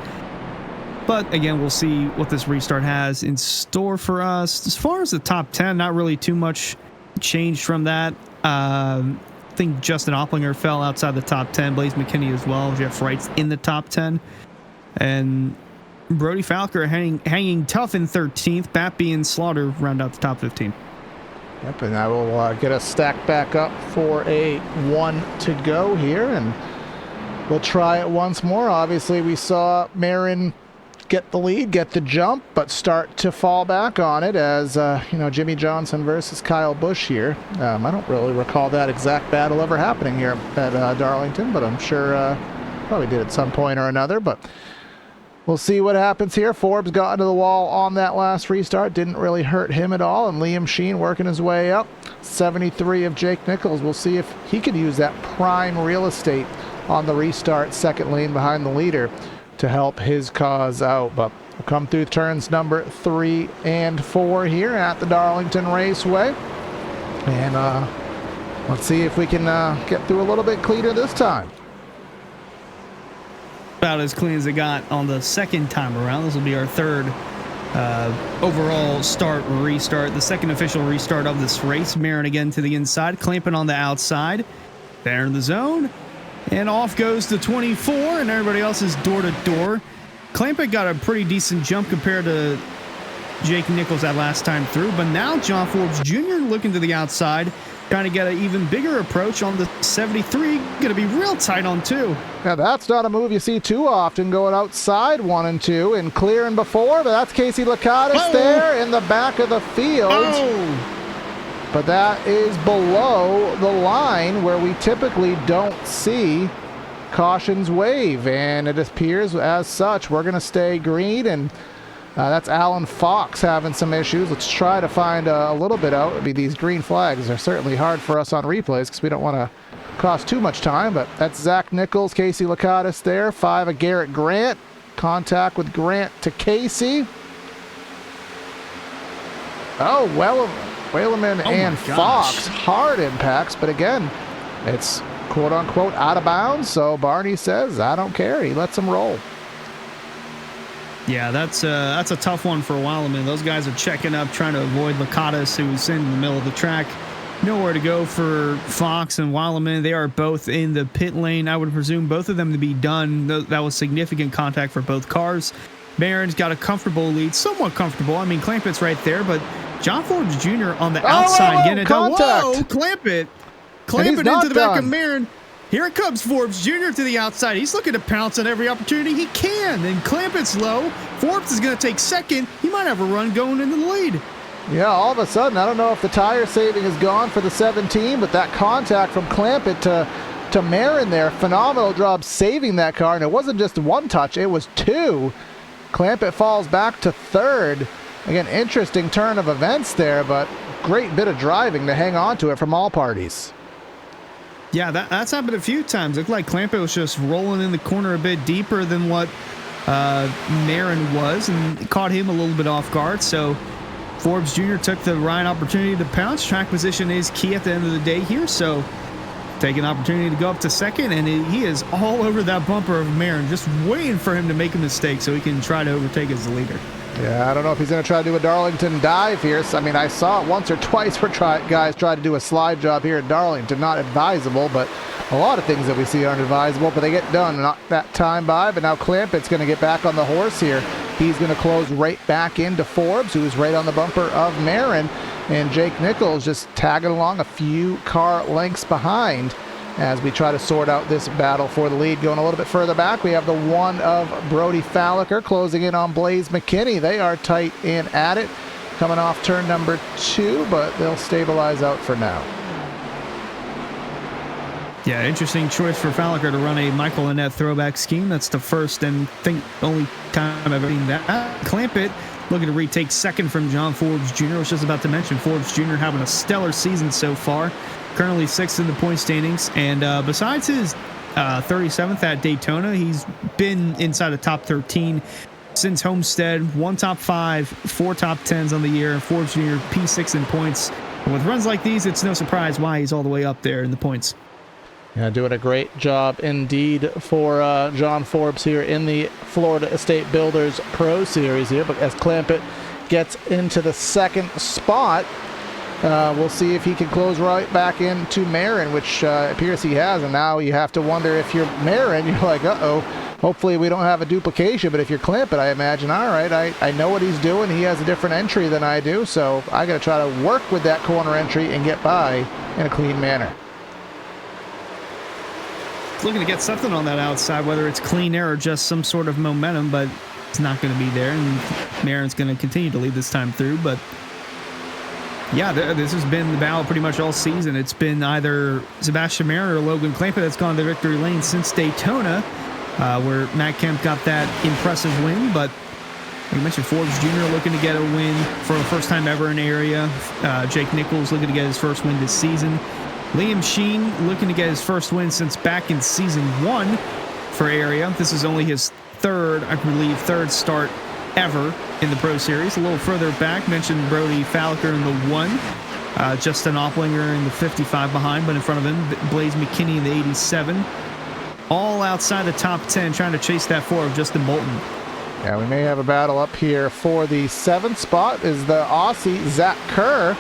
But again, we'll see what this restart has in store for us. As far as the top 10, not really too much changed from that. I think Justin Opplinger fell outside the top 10. Blaze McKinney as well. Jeff Wright's in the top 10. And Brody Falker hanging tough in 13th. Batby and Slaughter round out the top 15. Yep, and I will get us stacked back up for a 1 to go here, and we'll try it once more. Obviously, we saw Marin get the lead, get the jump, but start to fall back on it as, Jimmy Johnson versus Kyle Busch here. I don't really recall that exact battle ever happening here at Darlington, but I'm sure probably did at some point or another, but we'll see what happens here. Forbes got into the wall on that last restart. Didn't really hurt him at all. And Liam Sheen working his way up. 73 of Jake Nichols. We'll see if he can use that prime real estate on the restart, second lane behind the leader, to help his cause out. But we'll come through turns number 3 and 4 here at the Darlington Raceway. And let's see if we can get through a little bit cleaner this time. About as clean as it got on the second time around. This will be our third overall restart, the second official restart of this race. Marin again to the inside, clamping on the outside. There in the zone. And off goes to 24, and everybody else is door to door. Clampett got a pretty decent jump compared to Jake Nichols that last time through, but now John Forbes Jr. looking to the outside. trying to get an even bigger approach on the 73. Going to be real tight on 2. Now that's not a move you see too often, going outside 1 and 2 and clearing before, but that's Casey Lakatos there in the back of the field. But that is below the line where we typically don't see cautions wave, and it appears as such. We're going to stay green, and that's Alan Fox having some issues. Let's try to find a little bit out. These green flags are certainly hard for us on replays because we don't want to cost too much time, but that's Zach Nichols, Casey Lakatos there. 5 of Garrett Grant. Contact with Grant to Casey. Oh, well, Whaleman and Fox. Hard impacts, but again, it's quote-unquote out of bounds, so Barney says, I don't care. He lets him roll. Yeah, that's a tough one for Wildman. Those guys are checking up, trying to avoid Lakatos, who's in the middle of the track. Nowhere to go for Fox and Wildman. They are both in the pit lane. I would presume both of them to be done. That was significant contact for both cars. Barron's got a comfortable lead, somewhat comfortable. I mean, Clampett's right there, but John Forbes Jr. on the outside getting it done. Whoa, Clampett into the back of Marin. Here it comes, Forbes Jr. to the outside. He's looking to pounce on every opportunity he can. And Clampett's low. Forbes is going to take second. He might have a run going into the lead. Yeah, all of a sudden, I don't know if the tire saving is gone for the 17, but that contact from Clampett to Marin there, phenomenal job saving that car. And it wasn't just 1 touch, it was 2. Clampett falls back to 3rd. Again, interesting turn of events there, but great bit of driving to hang on to it from all parties. Yeah, that's happened a few times. Looked like Clampett was just rolling in the corner a bit deeper than what Marin was, and caught him a little bit off guard. So Forbes Jr. took the right opportunity to pounce. Track position is key at the end of the day here, so take an opportunity to go up to second, and he is all over that bumper of Marin, just waiting for him to make a mistake so he can try to overtake as the leader. Yeah, I don't know if he's going to try to do a Darlington dive here. I mean, I saw it once or twice where guys try to do a slide job here at Darlington. Not advisable, but a lot of things that we see aren't advisable, but they get done. Not that time by, but now Clampett's going to get back on the horse here. He's going to close right back into Forbes, who's right on the bumper of Marin, and Jake Nichols just tagging along a few car lengths behind as we try to sort out this battle for the lead. Going a little bit further back, we have the 1 of Brody Falliker closing in on Blaze McKinney. They are tight in at it, coming off turn number 2, but they'll stabilize out for now. Yeah, interesting choice for Falliker to run a Michael Annett throwback scheme. That's the first and only time I've ever seen that. Clampett looking to retake second from John Forbes Jr. I was just about to mention Forbes Jr. having a stellar season so far. Currently 6th in the point standings, and besides his 37th at Daytona, he's been inside the top 13 since Homestead. 1 top 5, 4 top 10s on the year. Forbes Jr. P6 in points. And with runs like these, it's no surprise why he's all the way up there in the points. Yeah, doing a great job indeed for John Forbes here in the Florida Estate Builders Pro Series here. But as Clampett gets into the 2nd spot, we'll see if he can close right back into Marin, which appears he has. And now you have to wonder, if you're Marin, you're like, uh-oh, hopefully we don't have a duplication. But if you're Clampett, I imagine, all right, I know what he's doing. He has a different entry than I do, so I got to try to work with that corner entry and get by in a clean manner. Looking to get something on that outside, whether it's clean air or just some sort of momentum, but it's not going to be there. And Marin's going to continue to lead this time through, but yeah, this has been the battle pretty much all season. It's been either Sebastian Marin or Logan Clampett that's gone to victory lane since Daytona, where Matt Kemp got that impressive win. But like I mentioned, Forbes Jr. looking to get a win for the first time ever in the area. Jake Nichols looking to get his first win this season. Liam Sheen looking to get his first win since back in season 1 for area. This is only his third start ever in the Pro Series. A little further back, mentioned Brody Falliker in the 1. Justin Opplinger in the 55 behind, but in front of him, Blaze McKinney in the 87. All outside the top 10, trying to chase that 4 of Justin Bolton. Yeah, we may have a battle up here for the 7th spot. Is the Aussie Zach Kerr.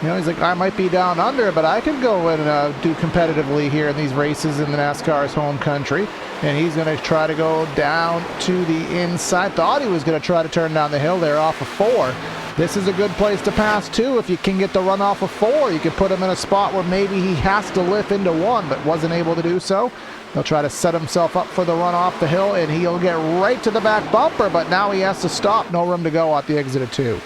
You know, he's like, I might be down under, but I can go and do competitively here in these races in the NASCAR's home country. And he's going to try to go down to the inside. Thought he was going to try to turn down the hill there off of 4. This is a good place to pass too. If you can get the run off of 4, you could put him in a spot where maybe he has to lift into 1, but wasn't able to do so. He'll try to set himself up for the run off the hill, and he'll get right to the back bumper, but now he has to stop. No room to go at the exit of 2.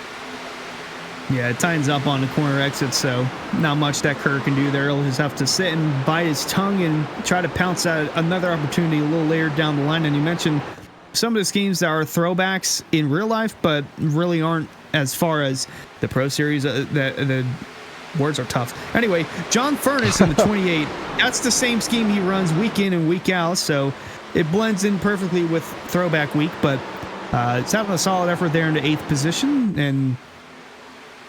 Yeah, it tightens up on the corner exit, so not much that Kerr can do there. He'll just have to sit and bite his tongue and try to pounce at another opportunity a little later down the line. And you mentioned some of the schemes that are throwbacks in real life, but really aren't as far as the Pro Series. The words are tough. Anyway, John Furness in the 28. That's the same scheme he runs week in and week out, so it blends in perfectly with throwback week. But it's having a solid effort there in the 8th position, and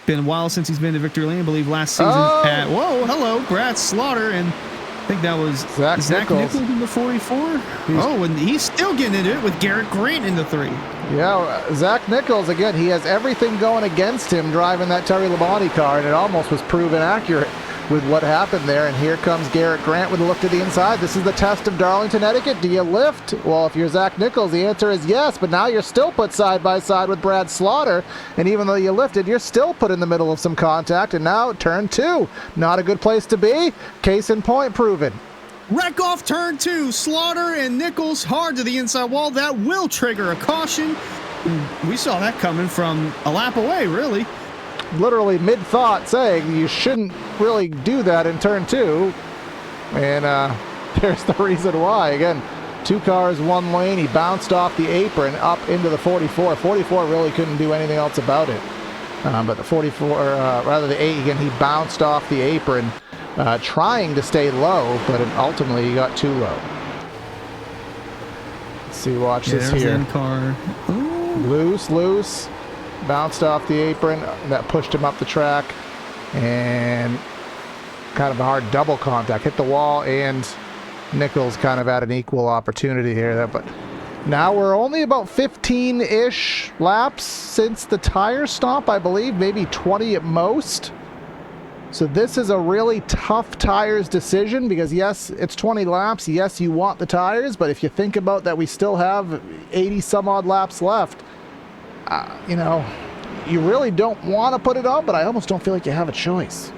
been a while since he's been to victory lane. I believe last season at Brad Slaughter, and I think that was Zach Nichols in the 44. And he's still getting into it with Garrett Grant in the 3. Yeah, Zach Nichols, again, he has everything going against him driving that Terry Labonte car, and it almost was proven accurate with what happened there. And here comes Garrett Grant with a look to the inside. This is the test of Darlington etiquette. Do you lift? Well, if you're Zach Nichols, the answer is yes, but now you're still put side by side with Brad Slaughter, and even though you lifted, you're still put in the middle of some contact, and now turn 2. Not a good place to be. Case in point proven. Wreck off turn 2. Slaughter and Nichols hard to the inside wall. That will trigger a caution. We saw that coming from a lap away, really. Literally mid-thought saying you shouldn't really do that in turn 2. And there's the reason why. Again, 2 cars, 1 lane. He bounced off the apron up into the 44. 44 really couldn't do anything else about it. But the 44, rather the 8, again, he bounced off the apron, trying to stay low, but ultimately he got too low. Let's see, watch this here. Car. Loose. Bounced off the apron. That pushed him up the track. And kind of a hard double contact. Hit the wall, and Nichols kind of had an equal opportunity here. But now we're only about 15-ish laps since the tire stop, I believe. Maybe 20 at most. So this is a really tough tires decision because, yes, it's 20 laps. Yes, you want the tires. But if you think about that, we still have 80-some-odd laps left. You really don't want to put it on, but I almost don't feel like you have a choice.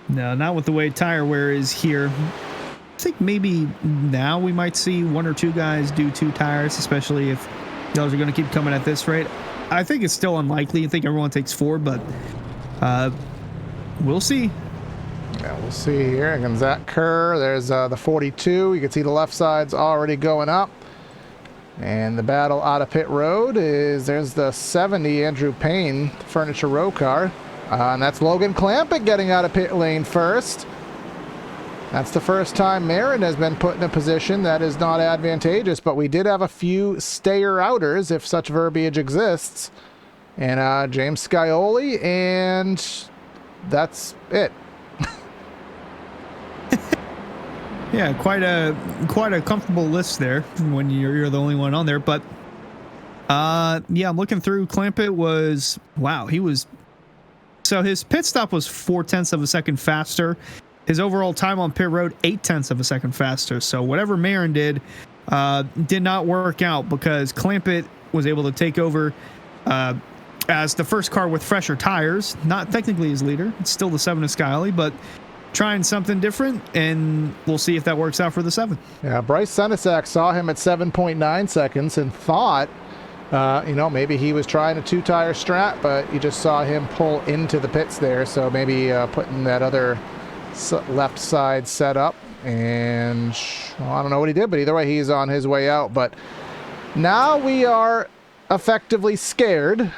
No, not with the way tire wear is here. I think maybe now we might see 1 or 2 guys do 2 tires, especially if those are going to keep coming at this rate. I think it's still unlikely. I think everyone takes 4, but we'll see. Yeah, we'll see here. Again, Zach Kerr. There's the 42. You can see the left side's already going up. And the battle out of pit road there's the 70 Andrew Payne Furniture Row car. And that's Logan Clampett getting out of pit lane first. That's the first time Marin has been put in a position that is not advantageous, but we did have a few stayer-outers, if such verbiage exists. And James Scioli, and that's it. Yeah, quite a comfortable list there when you're the only one on there. But yeah, I'm looking through. Clampett was so his pit stop was 0.4 of a second faster. His overall time on pit road 0.8 of a second faster. So whatever Marin did not work out because Clampett was able to take over as the first car with fresher tires. Not technically his leader. It's still the 7 of Scioli, but trying something different, and we'll see if that works out for the 7. Yeah, Bryce Senesac saw him at 7.9 seconds and thought, maybe he was trying a 2-tire strat, but you just saw him pull into the pits there, so maybe putting that other left side set up, and I don't know what he did, but either way, he's on his way out. But now we are effectively scared,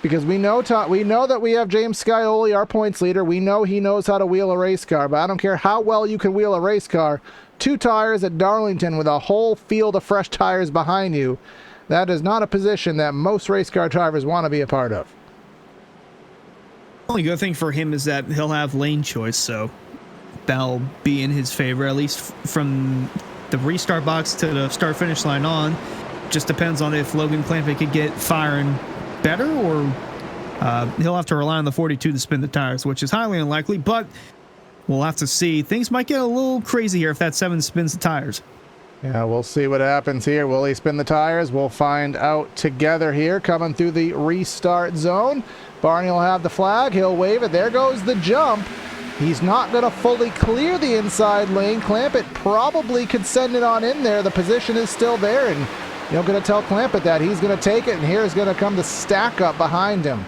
because we know that we have James Scioli, our points leader. We know he knows how to wheel a race car, but I don't care how well you can wheel a race car. 2 tires at Darlington with a whole field of fresh tires behind you. That is not a position that most race car drivers want to be a part of. The only good thing for him is that he'll have lane choice, so that'll be in his favor, at least from the restart box to the start-finish line on. Just depends on if Logan Clampett could get firing better, or he'll have to rely on the 42 to spin the tires, which is highly unlikely, but we'll have to see. Things might get a little crazy here if that 7 spins the tires. Yeah, we'll see what happens here. Will he spin the tires? We'll find out together here. Coming through the restart zone. Barney will have the flag. He'll wave it. There goes the jump. He's not going to fully clear the inside lane. Clampett probably could send it on in there. The position is still there, and you're going to tell Clampett that he's going to take it, and here's going to come the stack up behind him.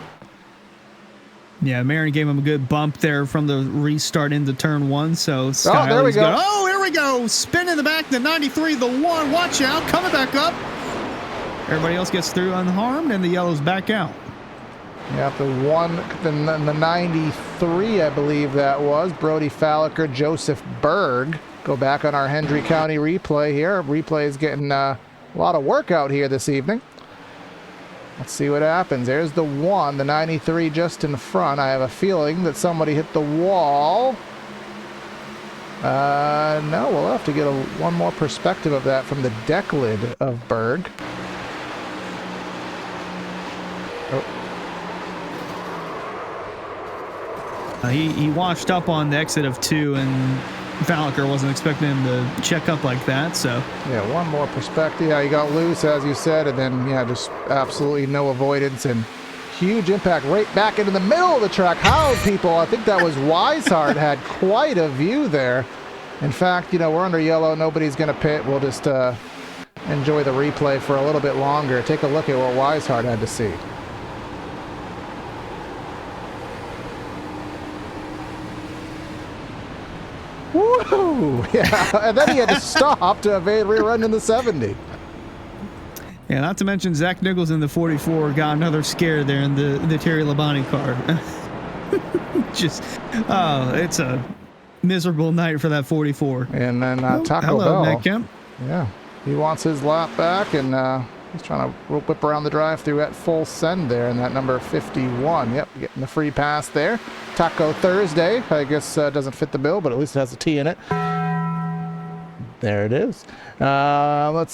Yeah, Marin gave him a good bump there from the restart into turn one. So there we go. Oh, here we go. Spin in the back, the 93, the one. Watch out. Coming back up. Everybody else gets through unharmed, and the yellow's back out. Yeah, the 93, I believe that was. Brody Falliker, Joseph Berg. Go back on our Hendry County replay here. Replay is getting a lot of work out here this evening. Let's see what happens. There's the 1, the 93 just in front. I have a feeling that somebody hit the wall. No, we'll have to get one more perspective of that from the deck lid of Berg. He washed up on the exit of 2, and Falliker wasn't expecting him to check up like that, so. Yeah, one more perspective. Yeah, he got loose, as you said, and then, yeah, just absolutely no avoidance and huge impact right back into the middle of the track. How, people, I think that was Weishart, had quite a view there. In fact, you know, we're under yellow. Nobody's going to pit. We'll just enjoy the replay for a little bit longer. Take a look at what Weishart had to see. Woo! Yeah, and then he had to stop to evade rear end in the 70. Yeah, not to mention Zach Nichols in the 44 got another scare there in the Terry Labonte car. It's a miserable night for that 44. And then Taco hello, Bell. Matt Kemp. Yeah, he wants his lap back, and he's trying to whip around the drive-through at full send there in that number 51. Yep, getting the free pass there. Taco Thursday, I guess doesn't fit the bill, but at least it has a T in it. There it is. Let's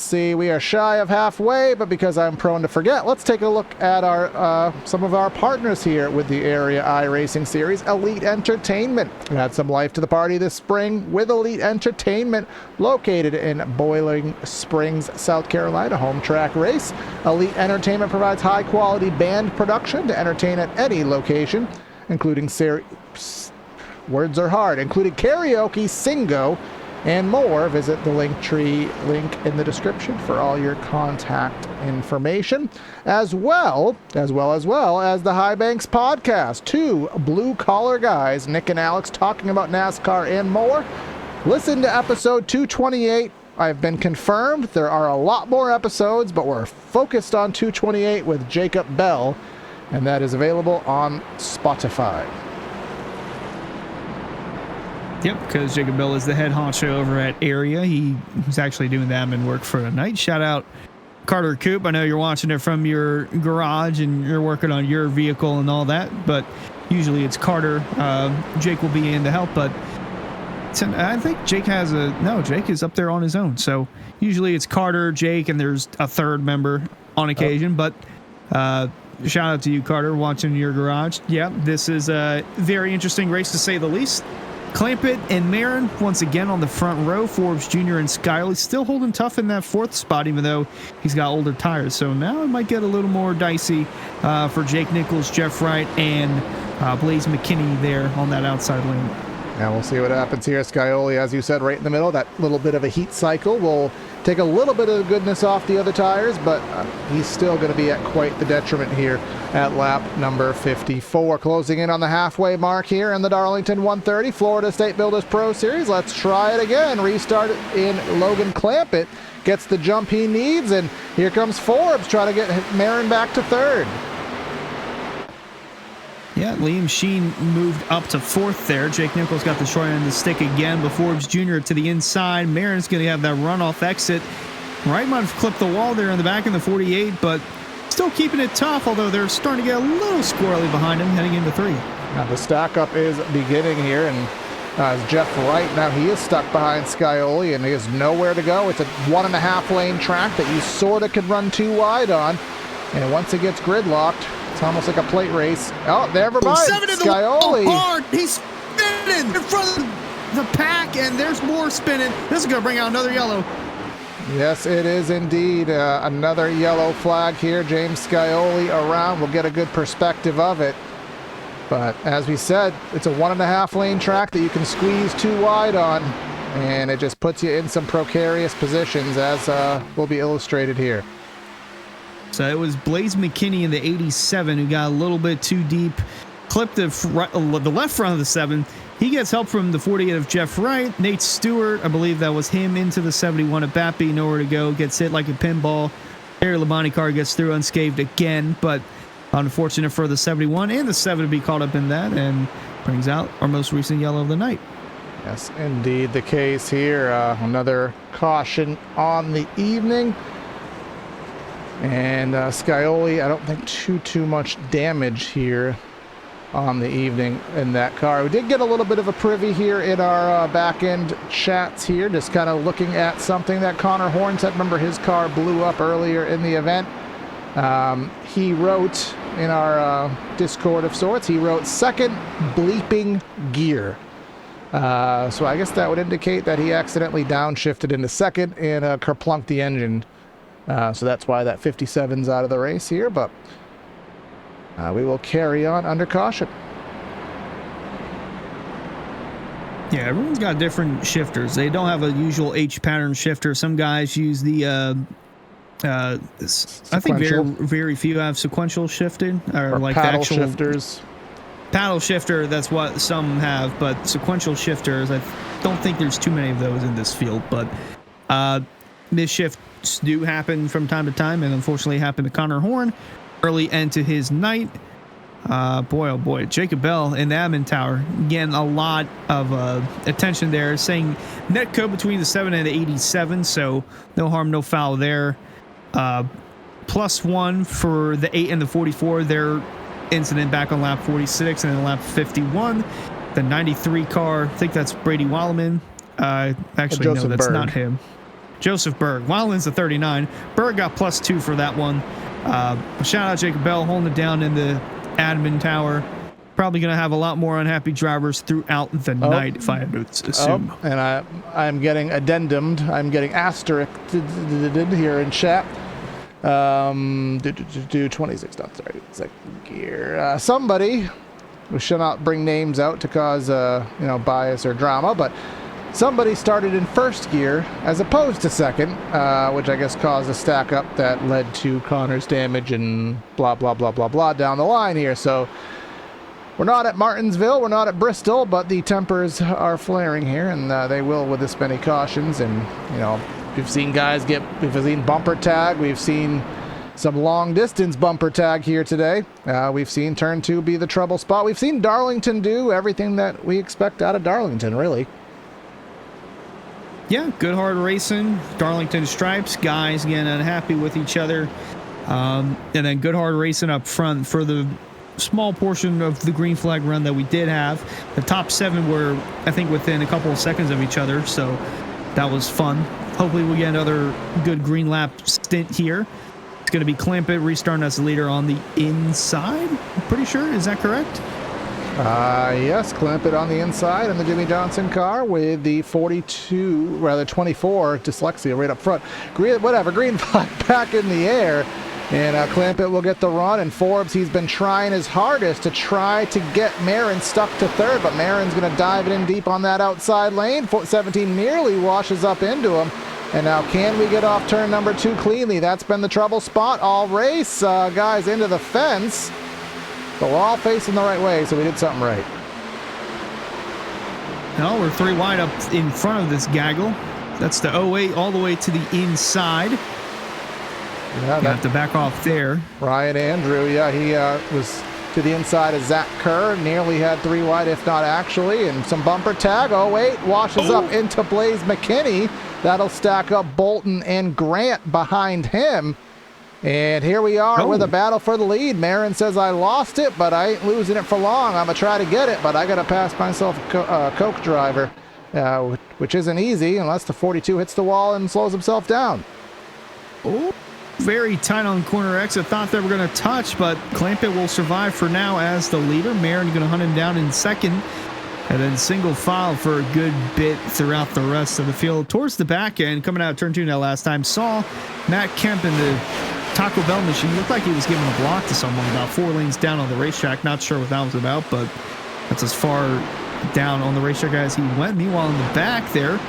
see. We are shy of halfway, but because I'm prone to forget, let's take a look at our some of our partners here with the Area iRacing Series. Elite Entertainment. We had some life to the party this spring with Elite Entertainment, located in Boiling Springs, South Carolina, home track race. Elite Entertainment provides high-quality band production to entertain at any location, including words are hard, including karaoke, singo, and more. Visit the Linktree link in the description for all your contact information, as well as the High Banks podcast. 2 blue-collar guys, Nick and Alex, talking about NASCAR and more. Listen to episode 228. I've been confirmed there are a lot more episodes, but we're focused on 228 with Jacob Bell, and that is available on Spotify. Yep, because Jacob Bell is the head honcho over at Area. He's actually doing the admin work for the night. Shout out Carter Coop. I know you're watching it from your garage and you're working on your vehicle and all that, but usually it's Carter. Jake will be in to help, but I think Jake Jake is up there on his own. So usually it's Carter, Jake, and there's a third member on occasion, but shout out to you, Carter, watching your garage. Yeah, this is a very interesting race to say the least. Clampett and Marin once again on the front row. Forbes Jr. and Skyley still holding tough in that 4th spot, even though he's got older tires. So now it might get a little more dicey for Jake Nichols, Jeff Wright, and Blaze McKinney there on that outside lane. And we'll see what happens here. Scioli, as you said, right in the middle. That little bit of a heat cycle will take a little bit of the goodness off the other tires, but he's still going to be at quite the detriment here at lap number 54. Closing in on the halfway mark here in the Darlington 130 Florida State Builders Pro Series. Let's try it again. Restart it in Logan Clampett. Gets the jump he needs, and here comes Forbes trying to get Marin back to 3rd. Yeah, Liam Sheen moved up to 4th there. Jake Nichols got the short end of the stick again, but Forbes Jr. to the inside. Marin's going to have that runoff exit. Wright might have clipped the wall there in the back in the 48, but still keeping it tough, although they're starting to get a little squirrely behind him heading into 3. Now the stack up is beginning here, and as Jeff Wright, now he is stuck behind Scioli, and he has nowhere to go. It's a 1.5 lane track that you sort of can run too wide on, and once it gets gridlocked, it's almost like a plate race. Oh, never mind. Scioli. Hard. He's spinning in front of the pack, and there's more spinning. This is going to bring out another yellow. Yes, it is indeed another yellow flag here. James Scioli around. We'll get a good perspective of it. But as we said, it's a 1.5 lane track that you can squeeze too wide on, and it just puts you in some precarious positions, as will be illustrated here. So it was Blaze McKinney in the 87 who got a little bit too deep, clipped the left front of the 7. He gets help from the 48 of Jeff Wright. Nate Stewart, I believe that was him, into the 71 of Bappy. Nowhere to go. Gets hit like a pinball. Harry Labonte car gets through unscathed again, but unfortunate for the 71 and the 7 to be caught up in that, and brings out our most recent yellow of the night. Yes, indeed the case here. Another caution on the evening. And Scioli, I don't think too much damage here on the evening in that car. We did get a little bit of a privy here in our back-end chats here, just kind of looking at something that Connor Horn said. Remember, his car blew up earlier in the event. He wrote in our Discord of sorts, he wrote second bleeping gear. So I guess that would indicate that he accidentally downshifted into second and kerplunked the engine. So that's why that 57's out of the race here, but we will carry on under caution. Yeah, everyone's got different shifters. They don't have a usual H pattern shifter. Some guys use the I think very few have sequential shifting, or like paddle the actual shifters. Paddle shifter, that's what some have, but sequential shifters, I don't think there's too many of those in this field. But misshifts do happen from time to time, and unfortunately happened to Connor Horn early into his night. Boy, oh boy, Jacob Bell in the admin tower. Again, a lot of attention there, saying net code between the 7 and the 87, so no harm, no foul there. +1 for the 8 and the 44. Their incident back on lap 46 and then lap 51. The 93 car, I think that's Brady Wildman. Actually, no, that's not him. Joseph Berg. Wildman's the 39. Berg got +2 for that one. Shout out Jacob Bell holding it down in the admin tower. Probably going to have a lot more unhappy drivers throughout the night, if I had to assume. And I'm getting addendumed. I'm getting asterisked here in chat. 26 not 30 second gear. Somebody, we shall not bring names out to cause bias or drama, but somebody started in first gear as opposed to second, which I guess caused a stack up that led to Connor's damage and blah blah blah blah blah down the line here. So we're not at Martinsville, we're not at Bristol, but the tempers are flaring here, and they will with this many cautions. And we've seen guys we've seen bumper tag, we've seen some long distance bumper tag here today. We've seen turn 2 be the trouble spot. We've seen Darlington do everything that we expect out of Darlington, really. Yeah, good hard racing. Darlington stripes, guys getting unhappy with each other. And then good hard racing up front for the small portion of the green flag run that we did have. The top 7 were, I think, within a couple of seconds of each other, so that was fun. Hopefully we'll get another good green lap stint here. It's going to be Clampett restarting as the leader on the inside, I'm pretty sure. Is that correct? Yes, Clampett on the inside in the Jimmy Johnson car with the 24, dyslexia right up front. Green flag back in the air. And Clampett will get the run, and Forbes, he's been trying his hardest to try to get Marin stuck to third, but Marin's going to dive it in deep on that outside lane. 17 nearly washes up into him. And now can we get off turn number 2 cleanly? That's been the trouble spot all race. Guys into the fence. But we're all facing the right way, so we did something right. No, we're 3 wide up in front of this gaggle. That's the 08 all the way to the inside. Yeah, you have to back off there. Ryan Andrew, yeah, he was to the inside of Zach Kerr. Nearly had 3 wide, if not actually. And some bumper tag. 08 washes up into Blaze McKinney. That'll stack up Bolton and Grant behind him. And here we are with a battle for the lead. Marin says, I lost it, but I ain't losing it for long. I'm going to try to get it, but I got to pass myself a Coke driver, which isn't easy unless the 42 hits the wall and slows himself down. Oh. Very tight on corner exit. Thought they were going to touch, but Clampett will survive for now as the leader. Marin going to hunt him down in second. And then single file for a good bit throughout the rest of the field. Towards the back end, coming out of turn 2 now last time, saw Matt Kemp in the Taco Bell machine. Looked like he was giving a block to someone about 4 lanes down on the racetrack. Not sure what that was about, but that's as far down on the racetrack as he went. Meanwhile, in the back there,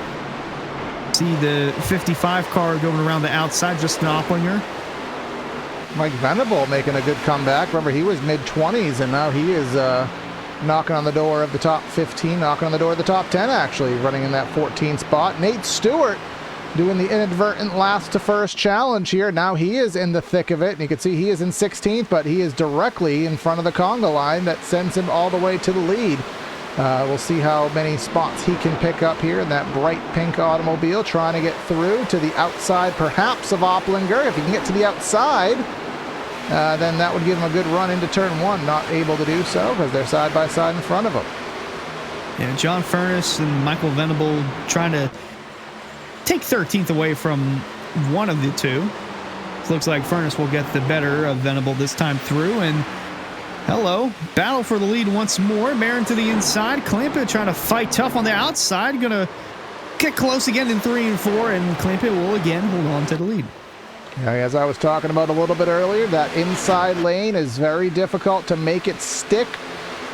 see the 55 car going around the outside, just an Opplinger. Mike Venable making a good comeback. Remember, he was mid-20s, and now he is knocking on the door of the top 15, knocking on the door of the top 10, actually, running in that 14 spot. Nate Stewart doing the inadvertent last to first challenge here. Now he is in the thick of it, and you can see he is in 16th, but he is directly in front of the conga line that sends him all the way to the lead. We'll see how many spots he can pick up here in that bright pink automobile, trying to get through to the outside, perhaps, of Opplinger. If he can get to the outside, then that would give him a good run into turn 1. Not able to do so because they're side by side in front of him. Yeah, John Furness and Michael Venable trying to take 13th away from one of the two. It looks like Furness will get the better of Venable this time through, and hello, battle for the lead once more. Marin to the inside. Clampitt trying to fight tough on the outside. Gonna get close again in 3 and 4, and Clampitt will again hold on to the lead. Yeah, as I was talking about a little bit earlier, that inside lane is very difficult to make it stick.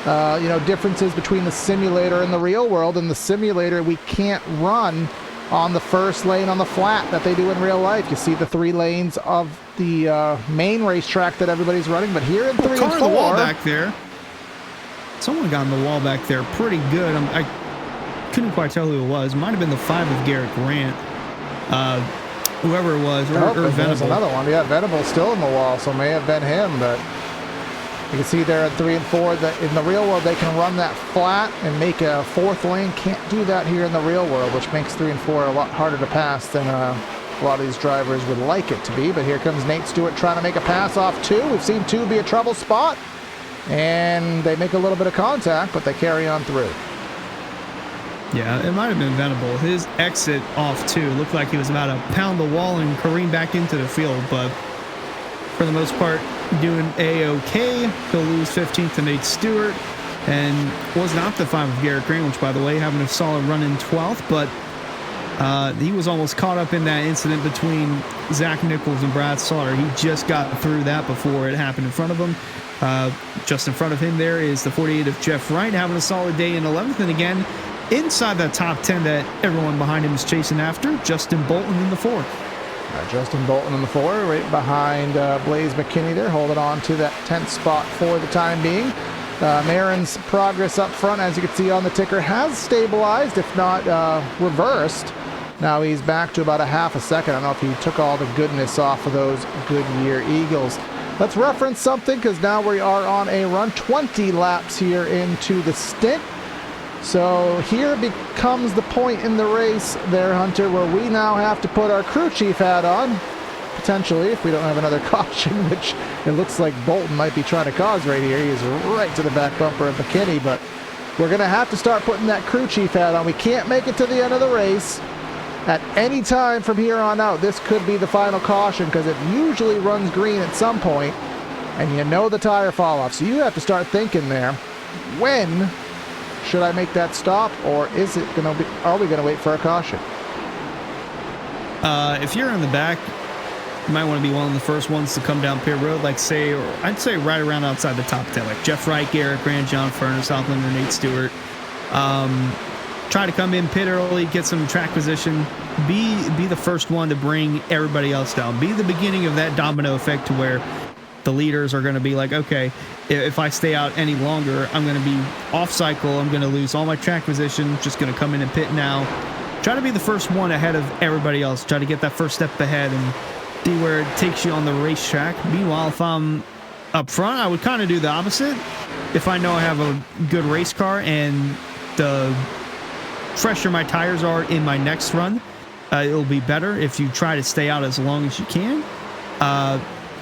Differences between the simulator and the real world. In the simulator, we can't run on the first lane on the flat that they do in real life. You see the 3 lanes of the main racetrack that everybody's running, but here in 3 and 4... the wall back there. Someone got in the wall back there pretty good. I couldn't quite tell who it was. Might have been the 5 of Garrett Grant. Whoever it was, or Venable. Another one. Yeah, Venable's still in the wall, so may have been him, but you can see there at 3 and 4 that in the real world they can run that flat and make a 4th lane. Can't do that here in the real world, which makes 3 and 4 a lot harder to pass than a lot of these drivers would like it to be. But here comes Nate Stewart trying to make a pass off 2. We've seen 2 be a trouble spot, and they make a little bit of contact, but they carry on through. Yeah, it might have been Venable. His exit off 2 looked like he was about to pound the wall and careen back into the field, but for the most part, doing A-OK. He'll lose 15th to Nate Stewart, and was not the 5 of Garrett Grant, which, by the way, having a solid run in 12th, but he was almost caught up in that incident between Zach Nichols and Brad Sauter. He just got through that before it happened in front of him. Just in front of him there is the 48 of Jeff Wright, having a solid day in 11th, and again, inside that top 10 that everyone behind him is chasing after, Justin Bolton in the 4th. Justin Bolton in the 4, right behind Blaze McKinney there, holding on to that 10th spot for the time being. Marin's progress up front, as you can see on the ticker, has stabilized, if not reversed. Now he's back to about a half a second. I don't know if he took all the goodness off of those Goodyear Eagles. Let's reference something, because now we are on a run 20 laps here into the stint. So here becomes the point in the race there, Hunter, where we now have to put our crew chief hat on, potentially, if we don't have another caution, which it looks like Bolton might be trying to cause right here. He is right to the back bumper of McKinney, but we're going to have to start putting that crew chief hat on. We can't make it to the end of the race. At any time from here on out, this could be the final caution, because it usually runs green at some point, and you know the tire fall off. So you have to start thinking there, when should I make that stop, or is it going to be, are we going to wait for a caution? If you're in the back, you might want to be one of the first ones to come down pit road, like say, or I'd say right around outside the top 10, like Jeff Wright, Garrett Grant, John Furness, Opplinger, Nate Stewart. Try to come in pit early, get some track position, be the first one to bring everybody else down. Be the beginning of that domino effect to where the leaders are going to be like, okay, if I stay out any longer, I'm going to be off cycle. I'm going to lose all my track position. Just going to come in and pit now. Try to be the first one ahead of everybody else. Try to get that first step ahead and see where it takes you on the racetrack. Meanwhile, if I'm up front, I would kind of do the opposite. If I know I have a good race car and the fresher my tires are in my next run, it'll be better if you try to stay out as long as you can.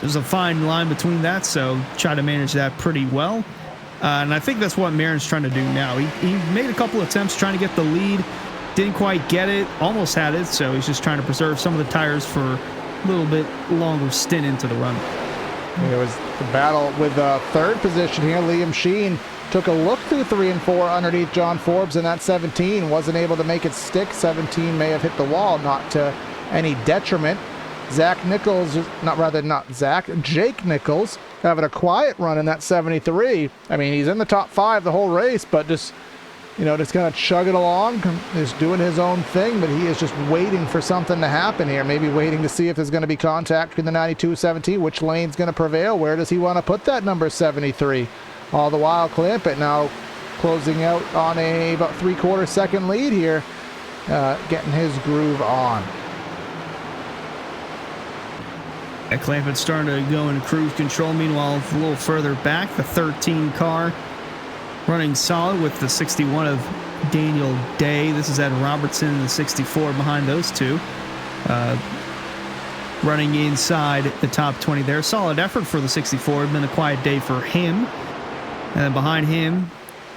There's a fine line between that, so try to manage that pretty well. And I think that's what Marin's trying to do now. He made a couple attempts trying to get the lead, didn't quite get it, almost had it, so he's just trying to preserve some of the tires for a little bit longer stint into the run. It was the battle with third position here. Liam Sheen took a look through 3 and 4 underneath John Forbes in that 17. Wasn't able to make it stick. 17 may have hit the wall, not to any detriment. Jake Nichols having a quiet run in that 73. I mean, he's in the top 5 the whole race, but just kind of chugging along, just doing his own thing, but he is just waiting for something to happen here. Maybe waiting to see if there's going to be contact between the 92-17. Which lane's going to prevail? Where does he want to put that number 73? All the while, Clampett now closing out on a about 3/4 second lead here, getting his groove on. Clampett's starting to go in cruise control. Meanwhile, a little further back, the 13 car running solid with the 61 of Daniel Day. This is Ed Robertson and the 64 behind those two. Running inside the top 20 there. Solid effort for the 64. It's been a quiet day for him. And then behind him,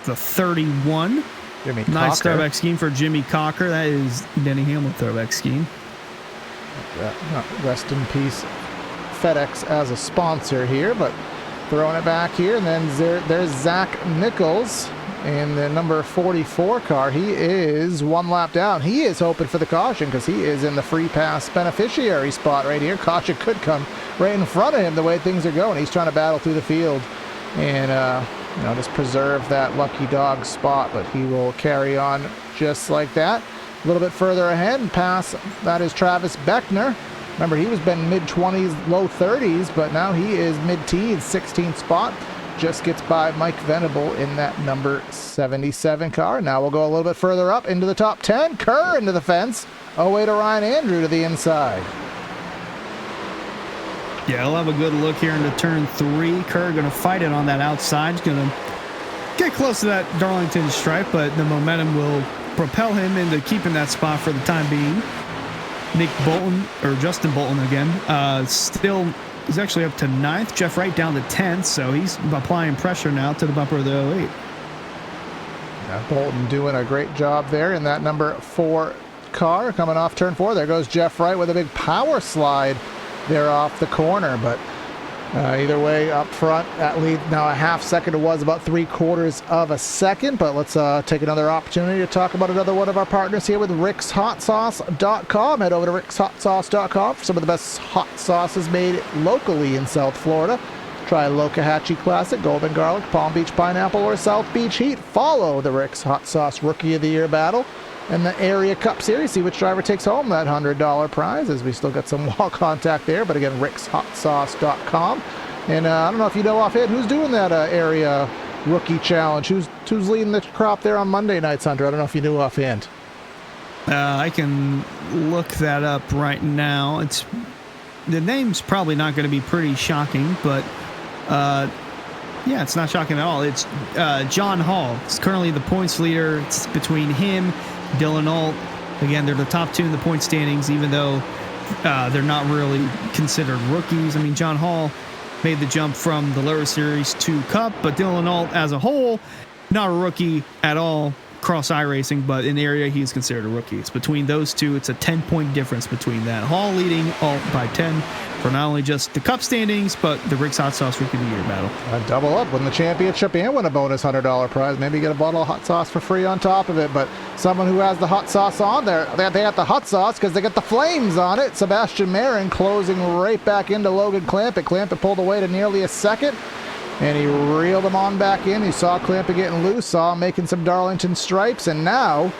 the 31. Jimmy nice Cocker. throwback scheme for Jimmy Cocker. That is Denny Hamlin throwback scheme. Rest in peace, FedEx as a sponsor here, but throwing it back here. And then there's Zach Nichols in the number 44 car. He is 1 lap down. He is hoping for the caution because he is in the free pass beneficiary spot right here. Caution could come right in front of him the way things are going. He's trying to battle through the field and just preserve that lucky dog spot, but he will carry on just like that. A little bit further ahead and pass, that is Travis Beckner. Remember, he was been mid-20s, low 30s, but now he is mid-teens, 16th spot. Just gets by Mike Venable in that number 77 car. Now we'll go a little bit further up into the top 10. Kerr into the fence. Away to Ryan Andrew to the inside. Yeah, I'll have a good look here into turn 3. Kerr going to fight it on that outside. He's going to get close to that Darlington stripe, but the momentum will propel him into keeping that spot for the time being. Nick Bolton, or Justin Bolton again, he's actually up to 9th. Jeff Wright down to 10th, so he's applying pressure now to the bumper of the 08. Yeah, Bolton doing a great job there in that number 4 car coming off turn 4. There goes Jeff Wright with a big power slide there off the corner, but either way, up front, that lead now a half second. It was about 3/4 of a second, but let's take another opportunity to talk about another one of our partners here with rickshotsauce.com. Head over to rickshotsauce.com for some of the best hot sauces made locally in South Florida. Try Lokahatchee Classic, Golden Garlic, Palm Beach Pineapple, or South Beach Heat. Follow the Rick's Hot Sauce Rookie of the Year battle and the Area Cup Series. See which driver takes home that $100 prize, as we still got some wall contact there. But again, rickshotsauce.com. And I don't know if you know offhand who's doing that Area Rookie Challenge. Who's leading the crop there on Monday nights, Hunter? I don't know if you knew offhand. I can look that up right now. The name's probably not going to be pretty shocking, but yeah, it's not shocking at all. It's John Hall. It's currently the points leader. It's between him, Dylan Alt. Again, they're the top 2 in the point standings, even though they're not really considered rookies. I mean, John Hall made the jump from the lower series to Cup, but Dylan Alt as a whole, not a rookie at all. Cross iRacing, but in the area he is considered a rookie. It's between those two. It's a 10-point difference between that. Hall leading Alt by 10 for not only just the Cup standings, but the Rick's Hot Sauce Rookie of the Year battle. Double up, win the championship and win a bonus $100 prize. Maybe get a bottle of hot sauce for free on top of it. But someone who has the hot sauce on there, they got the hot sauce because they got the flames on it. Sebastian Marin closing right back into Logan Clampett. Clampett pulled away to nearly a second, and he reeled him on back in. He saw Clampett getting loose, saw him making some Darlington stripes, and now,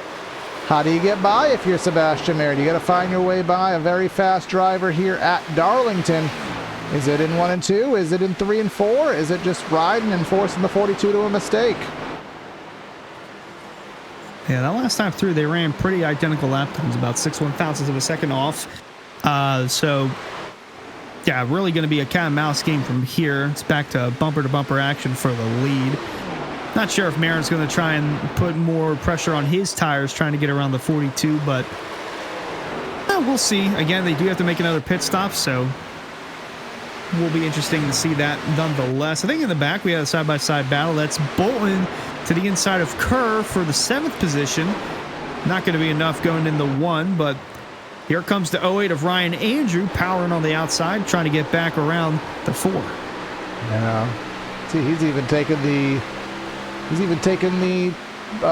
how do you get by if you're Sebastian Marin? You got to find your way by a very fast driver here at Darlington. Is it in 1 and 2? Is it in 3 and 4? Is it just riding and forcing the 42 to a mistake? Yeah, that last time through, they ran pretty identical lap times, about 6/1000ths of a second off. So, yeah, really going to be a cat and mouse game from here. It's back to bumper action for the lead. Not sure if Marin's going to try and put more pressure on his tires trying to get around the 42, but we'll see. Again, they do have to make another pit stop, so will be interesting to see that nonetheless. I think in the back we have a side-by-side battle. That's Bolton to the inside of Kerr for the 7th position. Not going to be enough going in the 1, but here comes the 08 of Ryan Andrew powering on the outside, trying to get back around the 4. Yeah. See, he's even taken the He's even taken the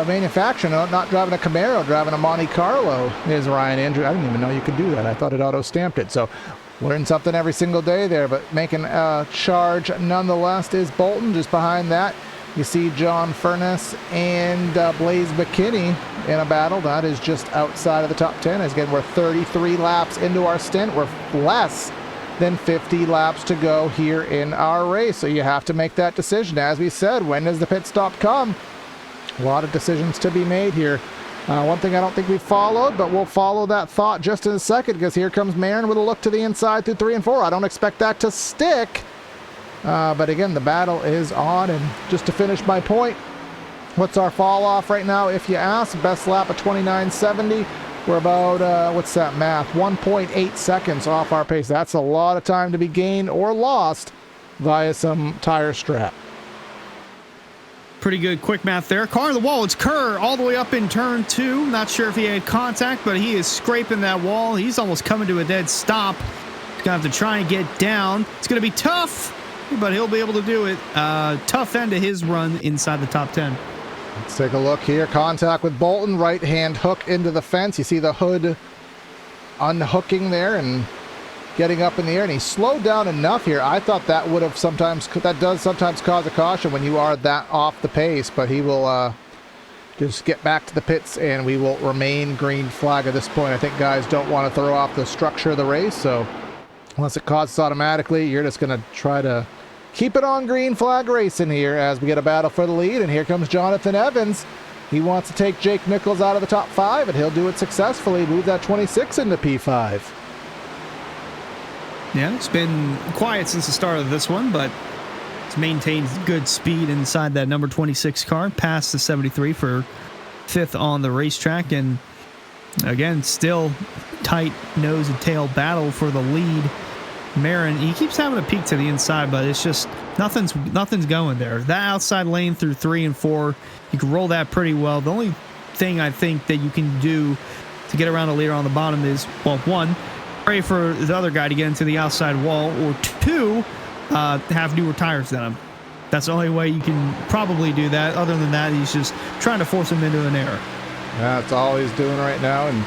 manufacturer, not driving a Camaro, driving a Monte Carlo is Ryan Andrew. I didn't even know you could do that. I thought it auto-stamped it. So learn something every single day there, but making a charge nonetheless is Bolton. Just behind that, you see John Furness and Blaze McKinney in a battle. That is just outside of the top 10. As again, we're 33 laps into our stint. We're less than 50 laps to go here in our race. So you have to make that decision. As we said, when does the pit stop come? A lot of decisions to be made here. One thing I don't think we followed, but we'll follow that thought just in a second, because here comes Marin with a look to the inside through 3 and 4. I don't expect that to stick. But again, the battle is on. And just to finish my point, what's our fall off right now? If you ask, best lap of 29.70. We're about, what's that math? 1.8 seconds off our pace. That's a lot of time to be gained or lost via some tire strap. Pretty good quick math there. Car on the wall. It's Kerr all the way up in turn 2. Not sure if he had contact, but he is scraping that wall. He's almost coming to a dead stop. He's going to have to try and get down. It's going to be tough, but he'll be able to do it. Tough end to his run inside the top 10. Let's take a look here. Contact with Bolton. Right hand hook into the fence. You see the hood unhooking there and getting up in the air, and he slowed down enough here. I thought that would have that does sometimes cause a caution when you are that off the pace, but he will just get back to the pits, and we will remain green flag at this point. I think guys don't want to throw off the structure of the race, so unless it causes automatically, you're just going to try to keep it on green flag racing here as we get a battle for the lead. And here comes Jonathan Evans. He wants to take Jake Nichols out of the top 5, and he'll do it successfully. Move that 26 into P5. Yeah, it's been quiet since the start of this one, but it's maintained good speed inside that number 26 car, past the 73 for 5th on the racetrack. And again, still tight nose and tail battle for the lead. Marin, he keeps having a peek to the inside, but it's just nothing's going there. That outside lane through 3 and 4, you can roll that pretty well. The only thing I think that you can do to get around a leader on the bottom is, well, 1, pray for the other guy to get into the outside wall, or 2, have newer tires than him. That's the only way you can probably do that. Other than that, he's just trying to force him into an error. That's all he's doing right now. And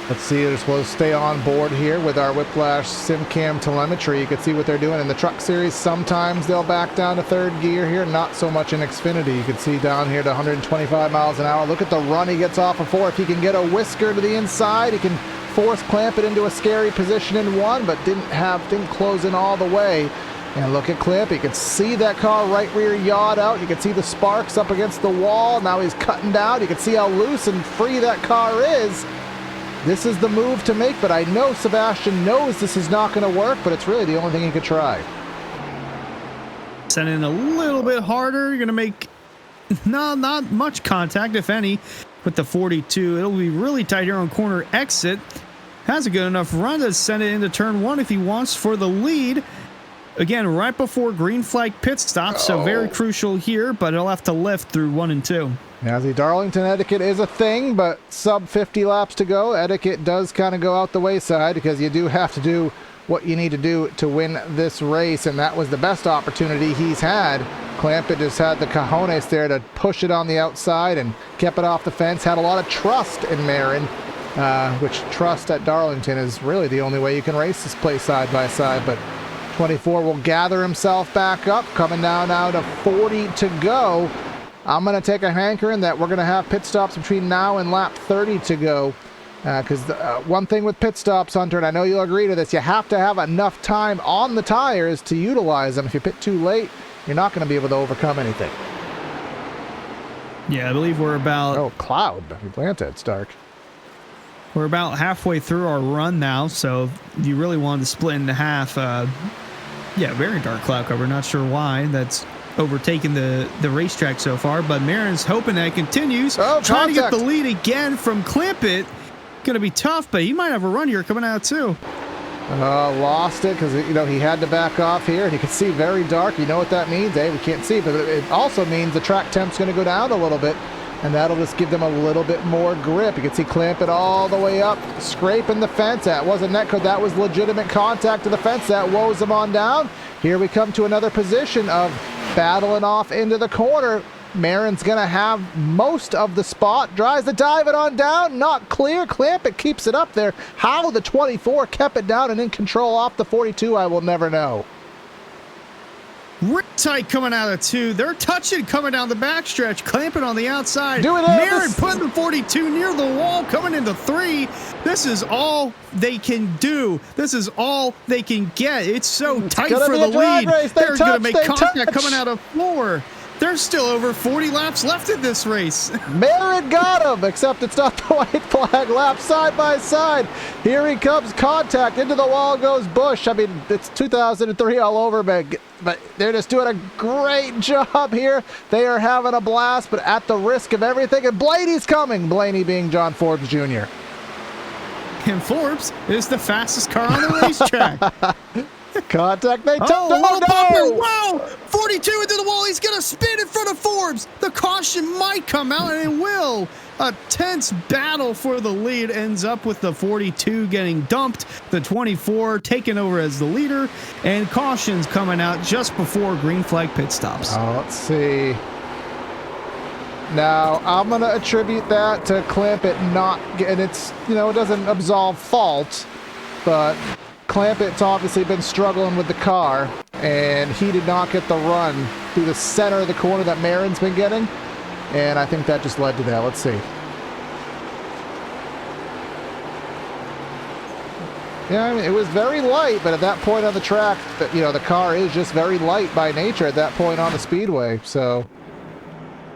let's see, they're supposed to stay on board here with our Whiplash SimCam telemetry. You can see what they're doing in the Truck Series. Sometimes they'll back down to 3rd gear here, not so much in Xfinity. You can see down here to 125 miles an hour. Look at the run he gets off of 4. If he can get a whisker to the inside, he can force clamp it into a scary position in 1, but didn't close in all the way. And look at Clip. You can see that car right rear yawed out. You can see the sparks up against the wall. Now he's cutting down. You can see how loose and free that car is. This is the move to make, but I know Sebastian knows this is not going to work, but it's really the only thing he could try. Send in a little bit harder. You're going to make not much contact, if any, with the 42. It'll be really tight here on corner exit. Has a good enough run to send it into turn 1 if he wants for the lead. Again, right before green flag pit stop, so very crucial here, but he'll have to lift through 1 and 2. Now, the Darlington etiquette is a thing, but sub 50 laps to go. Etiquette does kind of go out the wayside, because you do have to do what you need to do to win this race, and that was the best opportunity he's had. Clampett just had the cojones there to push it on the outside and kept it off the fence. Had a lot of trust in Marin, which trust at Darlington is really the only way you can race this place side by side. But 24 will gather himself back up, coming down now to 40 to go. I'm going to take a hankering that we're going to have pit stops between now and lap 30 to go. Because one thing with pit stops, Hunter, and I know you'll agree to this, you have to have enough time on the tires to utilize them. If you pit too late, you're not going to be able to overcome anything. Yeah, I believe we're about... Oh, cloud. Atlanta, it's dark. We're about halfway through our run now, so if you really wanted to split into half, yeah, very dark cloud cover. Not sure why that's overtaken the racetrack so far, but Marin's hoping that it continues. Trying to get the lead again from Clampett. Going to be tough, but he might have a run here coming out too. Lost it because, you know, he had to back off here, and you can see very dark. You know what that means, eh? We can't see, but it also means the track temp's going to go down a little bit, and that'll just give them a little bit more grip. You can see Clampett all the way up, scraping the fence. That wasn't netcode. That was legitimate contact to the fence. That woes him on down. Here we come to another position of battling off into the corner. Marin's going to have most of the spot. Tries to dive it on down. Not clear. Clampett keeps it up there. How the 24 kept it down and in control off the 42, I will never know. Real tight coming out of 2. They're touching coming down the backstretch. Clampett on the outside. Doing it. Marin putting the 42 near the wall, coming into 3. This is all they can do. This is all they can get. It's so tight for the lead. They're going to make contact coming out of 4. There's still over 40 laps left in this race. Marin got him, except it's not the white flag lap, side by side. Here he comes, contact, into the wall goes Busch. I mean, it's 2003 all over, but they're just doing a great job here. They are having a blast, but at the risk of everything, and Blaney's coming. Blaney being John Forbes Jr. And Forbes is the fastest car on the racetrack. Contact, they took Wow! 42 into the wall. He's going to spin in front of Forbes. The caution might come out, and it will. A tense battle for the lead ends up with the 42 getting dumped, the 24 taking over as the leader, and cautions coming out just before green flag pit stops. Let's see. Now, I'm going to attribute that to Clampett not getting it's, it doesn't absolve fault, but Clampett's obviously been struggling with the car, and he did not get the run through the center of the corner that Marin's been getting, and I think that just led to that. Let's see. Yeah, I mean, it was very light, but at that point on the track, the car is just very light by nature at that point on the speedway, so...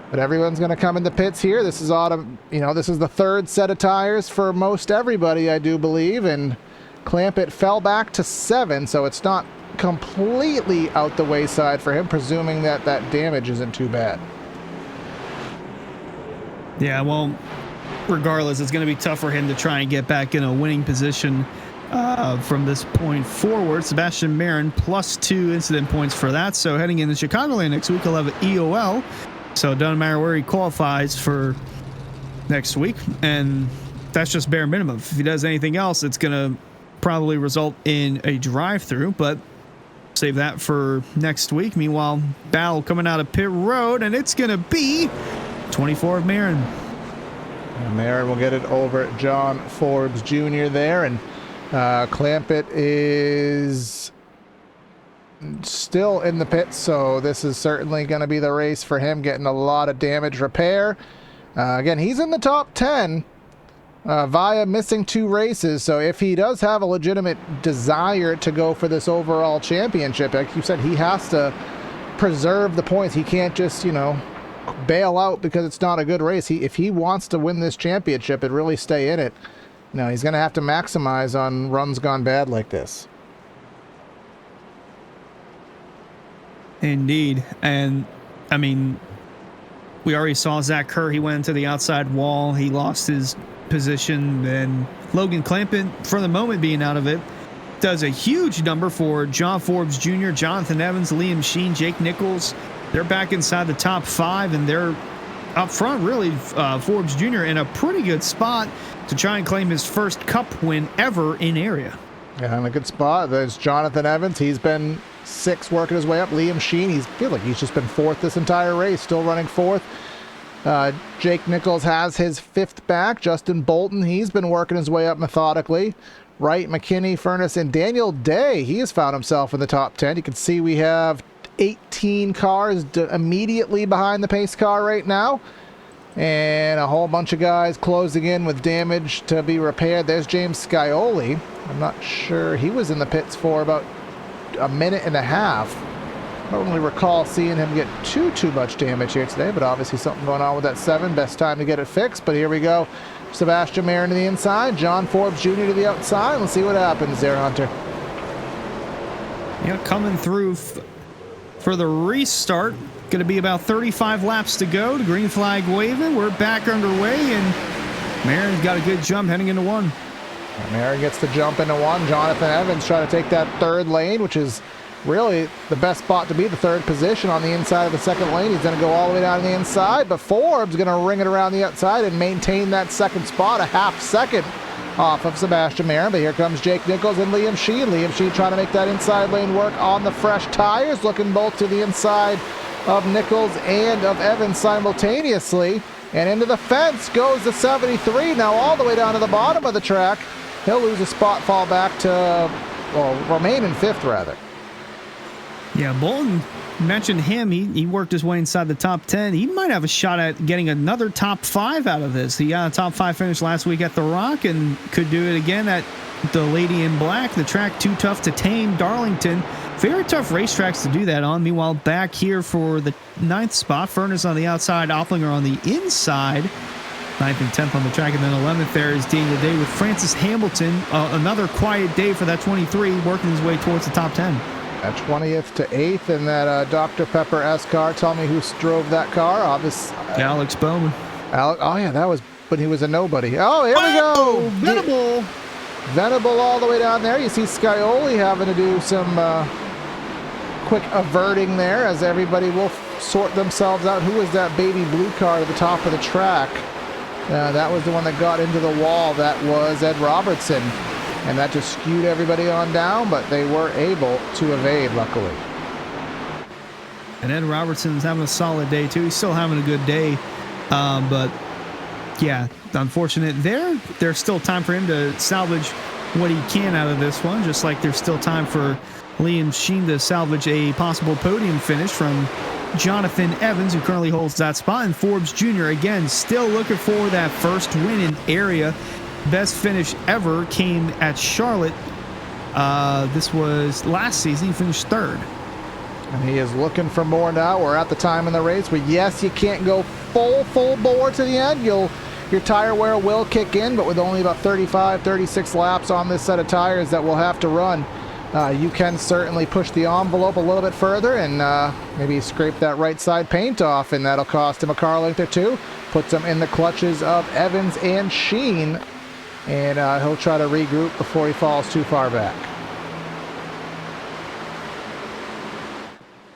But everyone's going to come in the pits here. This is this is the third set of tires for most everybody, I do believe, and Clampett fell back to 7, so it's not completely out the wayside for him, presuming that that damage isn't too bad. Yeah, well, regardless, it's going to be tough for him to try and get back in a winning position from this point forward. Sebastian Marin +2 incident points for that, so heading into Chicagoland next week, he'll have an EOL, so it doesn't matter where he qualifies for next week, and that's just bare minimum. If he does anything else, it's going to probably result in a drive-through, but save that for next week. Meanwhile, battle coming out of pit road, and it's going to be 24 of Marin. And Marin will get it over John Forbes Jr. there, and Clampett is still in the pits, so this is certainly going to be the race for him, getting a lot of damage repair. Again, he's in the top 10 via missing 2 races, so if he does have a legitimate desire to go for this overall championship, like you said, he has to preserve the points. He can't just, bail out because it's not a good race. If he wants to win this championship and really stay in it, he's going to have to maximize on runs gone bad like this. Indeed. And, I mean, we already saw Zach Kerr. He went into the outside wall. He lost his position. And Logan Clampett, for the moment being out of it, does a huge number for John Forbes Jr., Jonathan Evans, Liam Sheen, Jake Nichols. They're back inside the top 5, and they're up front, really, Forbes Jr. in a pretty good spot to try and claim his first Cup win ever in area. Yeah, in a good spot. There's Jonathan Evans. He's been 6, working his way up. Liam Sheen, feels like he's just been 4th this entire race, still running 4th. Jake Nichols has his 5th back. Justin Bolton, he's been working his way up methodically. Wright, McKinney, Furness, and Daniel Day, he has found himself in the top 10. You can see we have 18 cars immediately behind the pace car right now, and a whole bunch of guys closing in with damage to be repaired. There's James Scioli. I'm not sure. He was in the pits for about a minute and a half. I don't really recall seeing him get too much damage here today, but obviously something going on with that 7. Best time to get it fixed, but here we go. Sebastian Marin to the inside, John Forbes Jr. to the outside. Let's see what happens there, Hunter. Yeah, coming through for the restart. Going to be about 35 laps to go. The green flag waving. We're back underway, and Marin's got a good jump heading into 1. Marin gets to jump into 1. Jonathan Evans trying to take that 3rd lane, which is really the best spot to be, the 3rd position on the inside of the 2nd lane. He's going to go all the way down the inside, but Forbes going to ring it around the outside and maintain that 2nd spot, a half second off of Sebastian Marin. But here comes Jake Nichols and Liam Sheen. Liam Sheen trying to make that inside lane work on the fresh tires, looking both to the inside of Nichols and of Evans simultaneously. And into the fence goes the 73, now all the way down to the bottom of the track. He'll lose a spot, fall back to, well, remain in 5th rather. Yeah, Bolton mentioned him. He worked his way inside the top 10. He might have a shot at getting another top 5 out of this. He got a top 5 finish last week at the Rock and could do it again at the Lady in Black. The track too tough to tame, Darlington. Very tough racetracks to do that on. Meanwhile, back here for the 9th spot, Furness on the outside, Opplinger on the inside. 9th and 10th on the track, and then 11th there is Daniel Day with Francis Hamilton. Another quiet day for that 23, working his way towards the top 10. At 20th to 8th in that Dr. Pepper S car. Tell me who drove that car. Alex Bowman. Oh, yeah, that was when he was a nobody. Oh, here we go. Venable. Venable all the way down there. You see Scioli having to do some quick averting there as everybody will sort themselves out. Who was that baby blue car at the top of the track? That was the one that got into the wall. That was Ed Robertson. And that just skewed everybody on down, but they were able to evade, luckily. And Ed Robertson's having a solid day, too. He's still having a good day. But, yeah, unfortunate. There's still time for him to salvage what he can out of this one, just like there's still time for Liam Sheen to salvage a possible podium finish from Jonathan Evans, who currently holds that spot. And Forbes Jr., again, still looking for that first win in area. Best finish ever came at Charlotte. This was last season. He finished 3rd. And he is looking for more now. We're at the time in the race where, yes, you can't go full bore to the end. Your tire wear will kick in, but with only about 35, 36 laps on this set of tires that we'll have to run, you can certainly push the envelope a little bit further and maybe scrape that right side paint off, and that'll cost him a car length or two. Puts him in the clutches of Evans and Sheen. And he'll try to regroup before he falls too far back.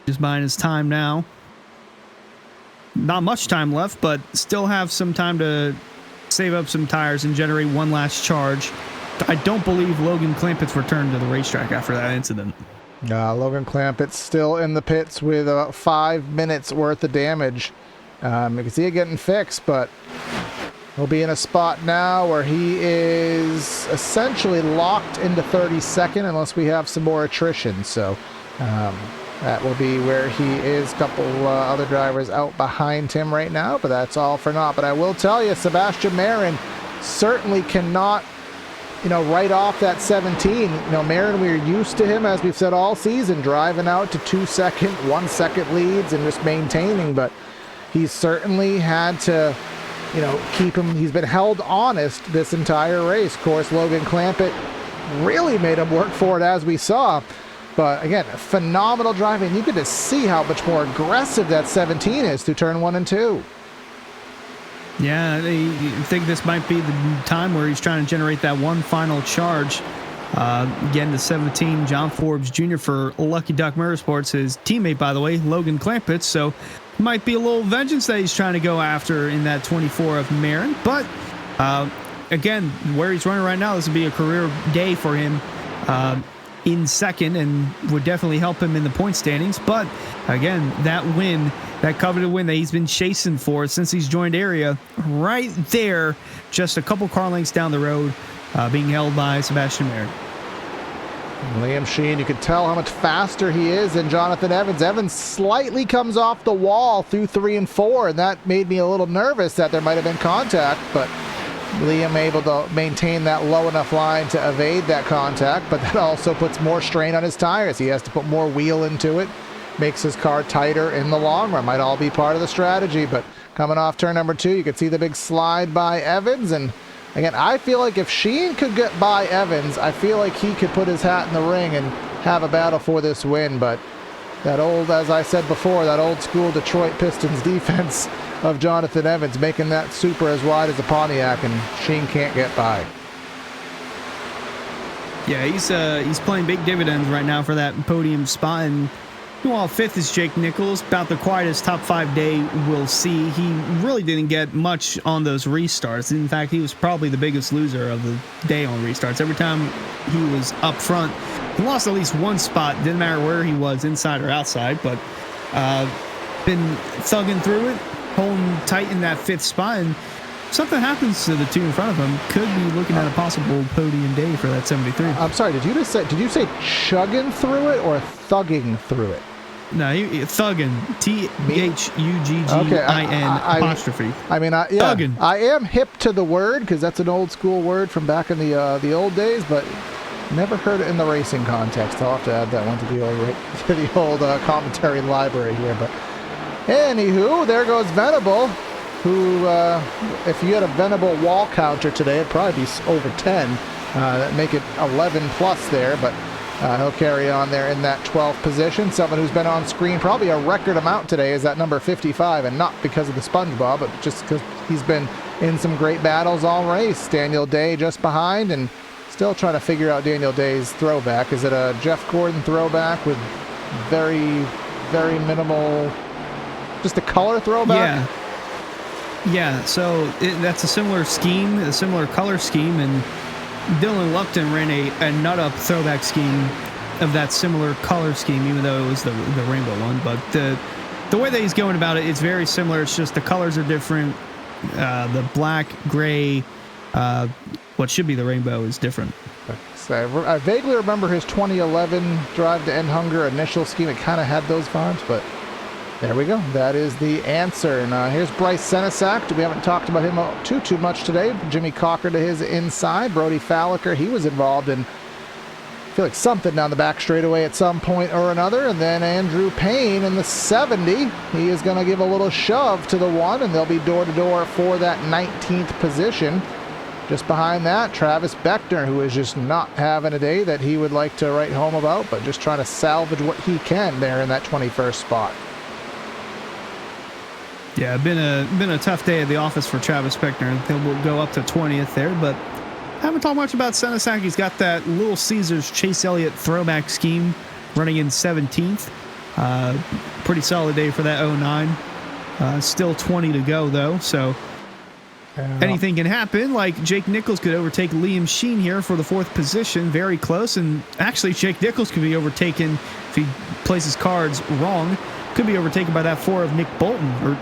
Just buying his time now. Not much time left, but still have some time to save up some tires and generate one last charge. I don't believe Logan Clampett's returned to the racetrack after that incident. Logan Clampett's still in the pits with about 5 minutes worth of damage. You can see it getting fixed, but he'll be in a spot now where he is essentially locked into 32nd unless we have some more attrition. So that will be where he is. A couple other drivers out behind him right now, but that's all for naught. But I will tell you, Sebastian Marin certainly cannot, write off that 17. Marin, we're used to him, as we've said all season, driving out to 2-second, 1-second leads and just maintaining, but he's certainly had to keep him. He's been held honest this entire race. Of course, Logan Clampett really made him work for it, as we saw. But again, phenomenal driving. You get to see how much more aggressive that 17 is through turn 1 and 2. Yeah, I think this might be the time where he's trying to generate that one final charge. Again, the 17, John Forbes Jr. for Lucky Duck Motorsports, his teammate, by the way, Logan Clampett. So might be a little vengeance that he's trying to go after in that 24 of Marin. But again, where he's running right now, this would be a career day for him in second and would definitely help him in the point standings. But again, that win, that coveted win that he's been chasing for since he's joined area, right there, just a couple car lengths down the road, being held by Sebastian Marin. Liam Sheen, you can tell how much faster he is than Jonathan Evans. Evans slightly comes off the wall through 3 and 4, and that made me a little nervous that there might have been contact, but Liam able to maintain that low enough line to evade that contact, but that also puts more strain on his tires. He has to put more wheel into it, makes his car tighter in the long run. Might all be part of the strategy, but coming off turn number 2, you can see the big slide by Evans, and again, I feel like if Sheen could get by Evans, I feel like he could put his hat in the ring and have a battle for this win. But that old, as I said before, that old school Detroit Pistons defense of Jonathan Evans, making that super as wide as a Pontiac, and Sheen can't get by. Yeah, he's playing big dividends right now for that podium spot. And while 5th is Jake Nichols, about the quietest top 5 day we'll see. He really didn't get much on those restarts. In fact, he was probably the biggest loser of the day on restarts. Every time he was up front, he lost at least one spot. Didn't matter where he was, inside or outside. But been thugging through it, holding tight in that 5th spot, and something happens to the 2 in front of him, could be looking at a possible podium day for that 73. I'm sorry, did you say chugging through it or thugging through it? No, thuggin. Thuggin apostrophe. Thuggin. I am hip to the word because that's an old school word from back in the old days, but never heard it in the racing context. I'll have to add that one to the old commentary library here. But anywho, there goes Venable, who, if you had a Venable wall counter today, it'd probably be over 10. That'd make it 11 plus there, but he'll carry on there in that 12th position. Someone who's been on screen probably a record amount today is that number 55, and not because of the SpongeBob, but just because he's been in some great battles all race. Daniel Day just behind, and still trying to figure out Daniel Day's throwback. Is it a Jeff Gordon throwback with very, very minimal, just a color throwback? Yeah, so that's a similar scheme, a similar color scheme, and Dylan Lupton ran a nut-up throwback scheme of that similar color scheme, even though it was the rainbow one. But the way that he's going about it, it's very similar. It's just the colors are different. The black, gray, what should be the rainbow is different. So I vaguely remember his 2011 Drive to End Hunger initial scheme. It kind of had those vibes, but there we go. That is the answer. And here's Bryce Senesac. We haven't talked about him too much today. Jimmy Cocker to his inside. Brody Falliker, he was involved in, I feel like, something down the back straightaway at some point or another. And then Andrew Payne in the 70. He is going to give a little shove to the 1, and they'll be door-to-door for that 19th position. Just behind that, Travis Beckner, who is just not having a day that he would like to write home about, but just trying to salvage what he can there in that 21st spot. Yeah, been a tough day at the office for Travis Beckner. He'll go up to 20th there, but haven't talked much about Senesac. He's got that Little Caesars Chase Elliott throwback scheme running in 17th. Pretty solid day for that 09. Still 20 to go, though, so anything can happen. Like Jake Nichols could overtake Liam Sheen here for the 4th position. Very close, and actually Jake Nichols could be overtaken if he plays his cards wrong. Could be overtaken by that 4 of Nick Bolton, or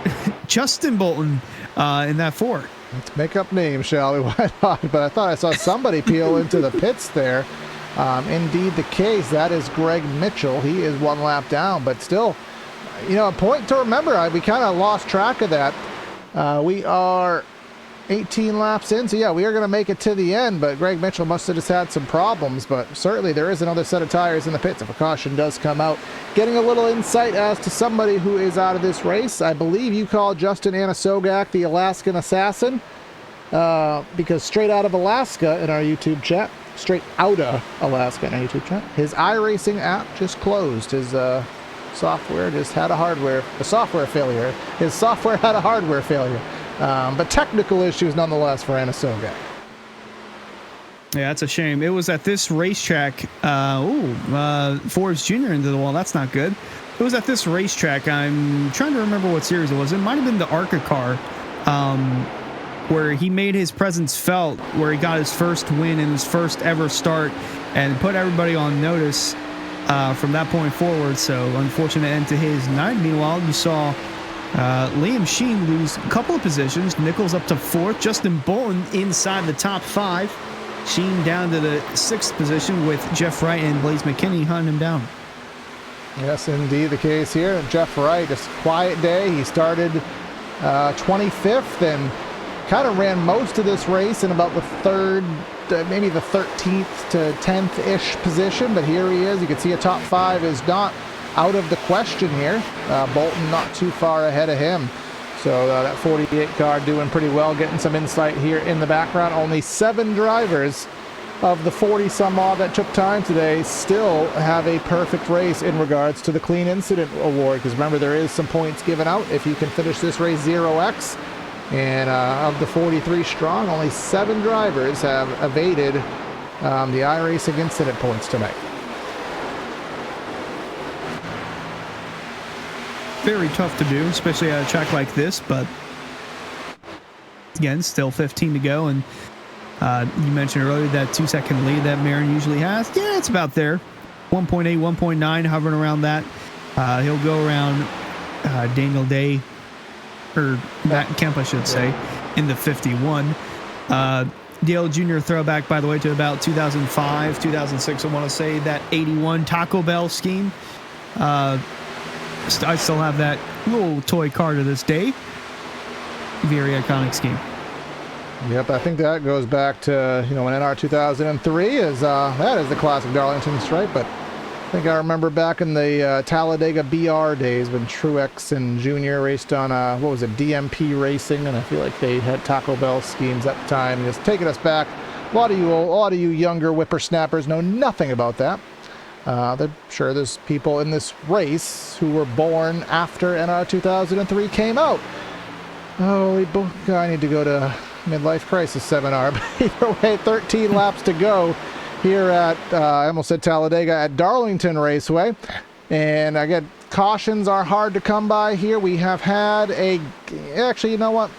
Justin Bolton in that 4. Let's make up names, shall we? Why not? But I thought I saw somebody peel into the pits there. Indeed the case. That is Greg Mitchell. He is 1 lap down, but still, a point to remember. We kind of lost track of that. We are 18 laps in, so yeah, we are going to make it to the end, but Greg Mitchell must have just had some problems, but certainly there is another set of tires in the pits if a caution does come out. Getting a little insight as to somebody who is out of this race. I believe you call Justin Anasogak the Alaskan Assassin, because straight out of Alaska in our YouTube chat, straight out of Alaska in our YouTube chat, his iRacing app just closed. His software just had a software failure. His software had a hardware failure. But technical issues nonetheless for Anasogak. Yeah, that's a shame. It was at this racetrack. Forbes Jr. into the wall. That's not good. It was at this racetrack. I'm trying to remember what series it was. It might have been the ARCA car, where he made his presence felt, where he got his first win in his first ever start and put everybody on notice from that point forward. So unfortunate end to his night. Meanwhile, you saw Liam Sheen lose a couple of positions. Nichols up to 4th. Justin Bolton inside the top 5. Sheen down to the 6th position with Jeff Wright and Blaze McKinney hunting him down. Yes, indeed the case here. Jeff Wright, just a quiet day. He started 25th and kind of ran most of this race in about the 3rd, maybe the 13th to 10th-ish position. But here he is. You can see a top 5 is not out of the question here. Bolton not too far ahead of him. So that 48 car doing pretty well, getting some insight here in the background. Only 7 drivers of the 40-some odd that took time today still have a perfect race in regards to the Clean Incident Award. Because remember, there is some points given out if you can finish this race 0x. And of the 43 strong, only 7 drivers have evaded the iRacing incident points tonight. Very tough to do, especially at a track like this, but again, still 15 to go. And you mentioned earlier that 2-second lead that Marin usually has. Yeah, it's about there. 1.8, 1.9, hovering around that. He'll go around Daniel Day, or Matt Kemp, I should say, in the 51. Dale Jr. throwback, by the way, to about 2005, 2006, I want to say, that 81 Taco Bell scheme. I still have that little toy car to this day. Very iconic scheme. Yep, I think that goes back to, when NR 2003 is, that is the classic Darlington stripe, but I think I remember back in the Talladega BR days when Truex and Junior raced on, DMP Racing, and I feel like they had Taco Bell schemes at the time, just taking us back. A lot of you younger whippersnappers know nothing about that. Sure, there's people in this race who were born after NR 2003 came out. Holy boy, I need to go to midlife crisis seminar. But either way, 13 laps to go here at, I almost said Talladega, at Darlington Raceway. And again, cautions are hard to come by here. We have had actually, you know what?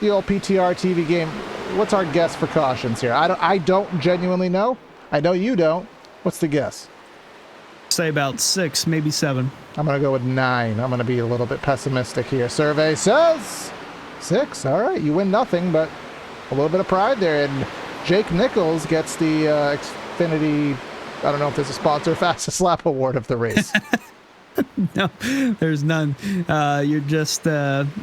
The old PTR TV game, what's our guess for cautions here? I don't genuinely know. I know you don't. What's the guess? Say about 6, maybe 7. I'm going to go with 9. I'm going to be a little bit pessimistic here. Survey says 6. All right, you win nothing, but a little bit of pride there. And Jake Nichols gets the Xfinity, I don't know if there's a sponsor, fastest lap award of the race. No, there's none. You're just there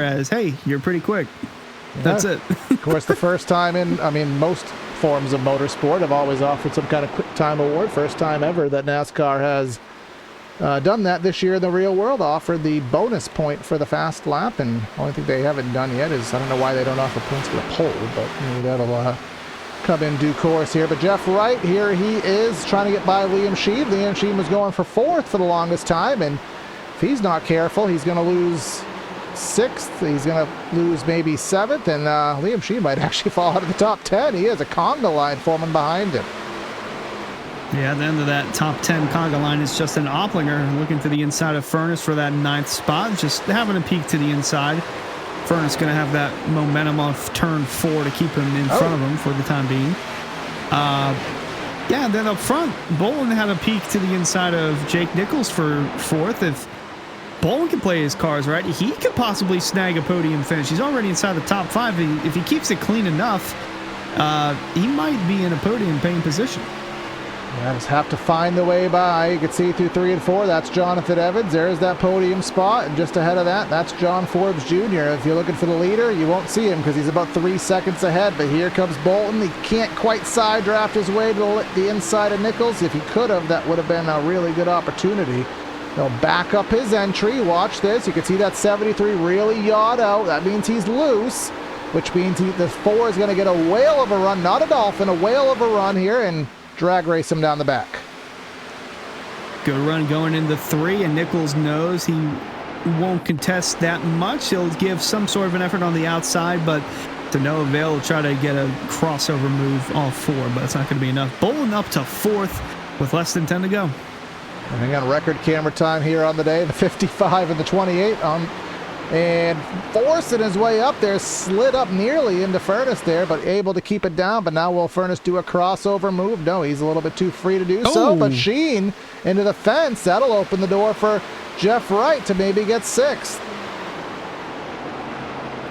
as, hey, you're pretty quick. That's it. Of course, the first time most forms of motorsport have always offered some kind of quick time award. First time ever that NASCAR has done that. This year in the real world offered the bonus point for the fast lap, and the only thing they haven't done yet is, I don't know why they don't offer points for the pole, but that'll come in due course here. But Jeff Wright, here he is trying to get by Liam Sheed. Liam Sheed was going for 4th for the longest time, and if he's not careful, he's going to lose 6th. He's going to lose maybe 7th, and Liam Sheed might actually fall out of the top 10. He has a conga line forming behind him. Yeah, at the end of that top 10 conga line is Justin Opplinger looking to the inside of Furness for that 9th spot, just having a peek to the inside. Furness going to have that momentum off turn 4 to keep him in front of him for the time being. Yeah, then up front, Bolin had a peek to the inside of Jake Nichols for 4th. If Bolin can play his cards right, he could possibly snag a podium finish. He's already inside the top 5. If he keeps it clean enough, he might be in a podium paying position. Yeah, just have to find the way by. You can see through 3 and 4, that's Jonathan Evans. There's that podium spot, and just ahead of that, that's John Forbes Jr. If you're looking for the leader, you won't see him because he's about 3 seconds ahead, but here comes Bolton. He can't quite side draft his way to the inside of Nichols. If he could have, that would have been a really good opportunity. He'll back up his entry. Watch this. You can see that 73 really yawed out. That means he's loose, which means the 4 is going to get a whale of a run, not a dolphin, a whale of a run here, and drag race him down the back. Good run going into 3, and Nichols knows he won't contest that much. He'll give some sort of an effort on the outside, but to no avail. He'll try to get a crossover move off 4, but it's not going to be enough. Bolin up to 4th with less than 10 to go. And again, record camera time here on the day, the 55 and the 28 and forcing his way up there, slid up nearly into Furness there, but able to keep it down. But now will Furness do a crossover move? No, he's a little bit too free to do so. But Sheen into the fence. That'll open the door for Jeff Wright to maybe get 6th.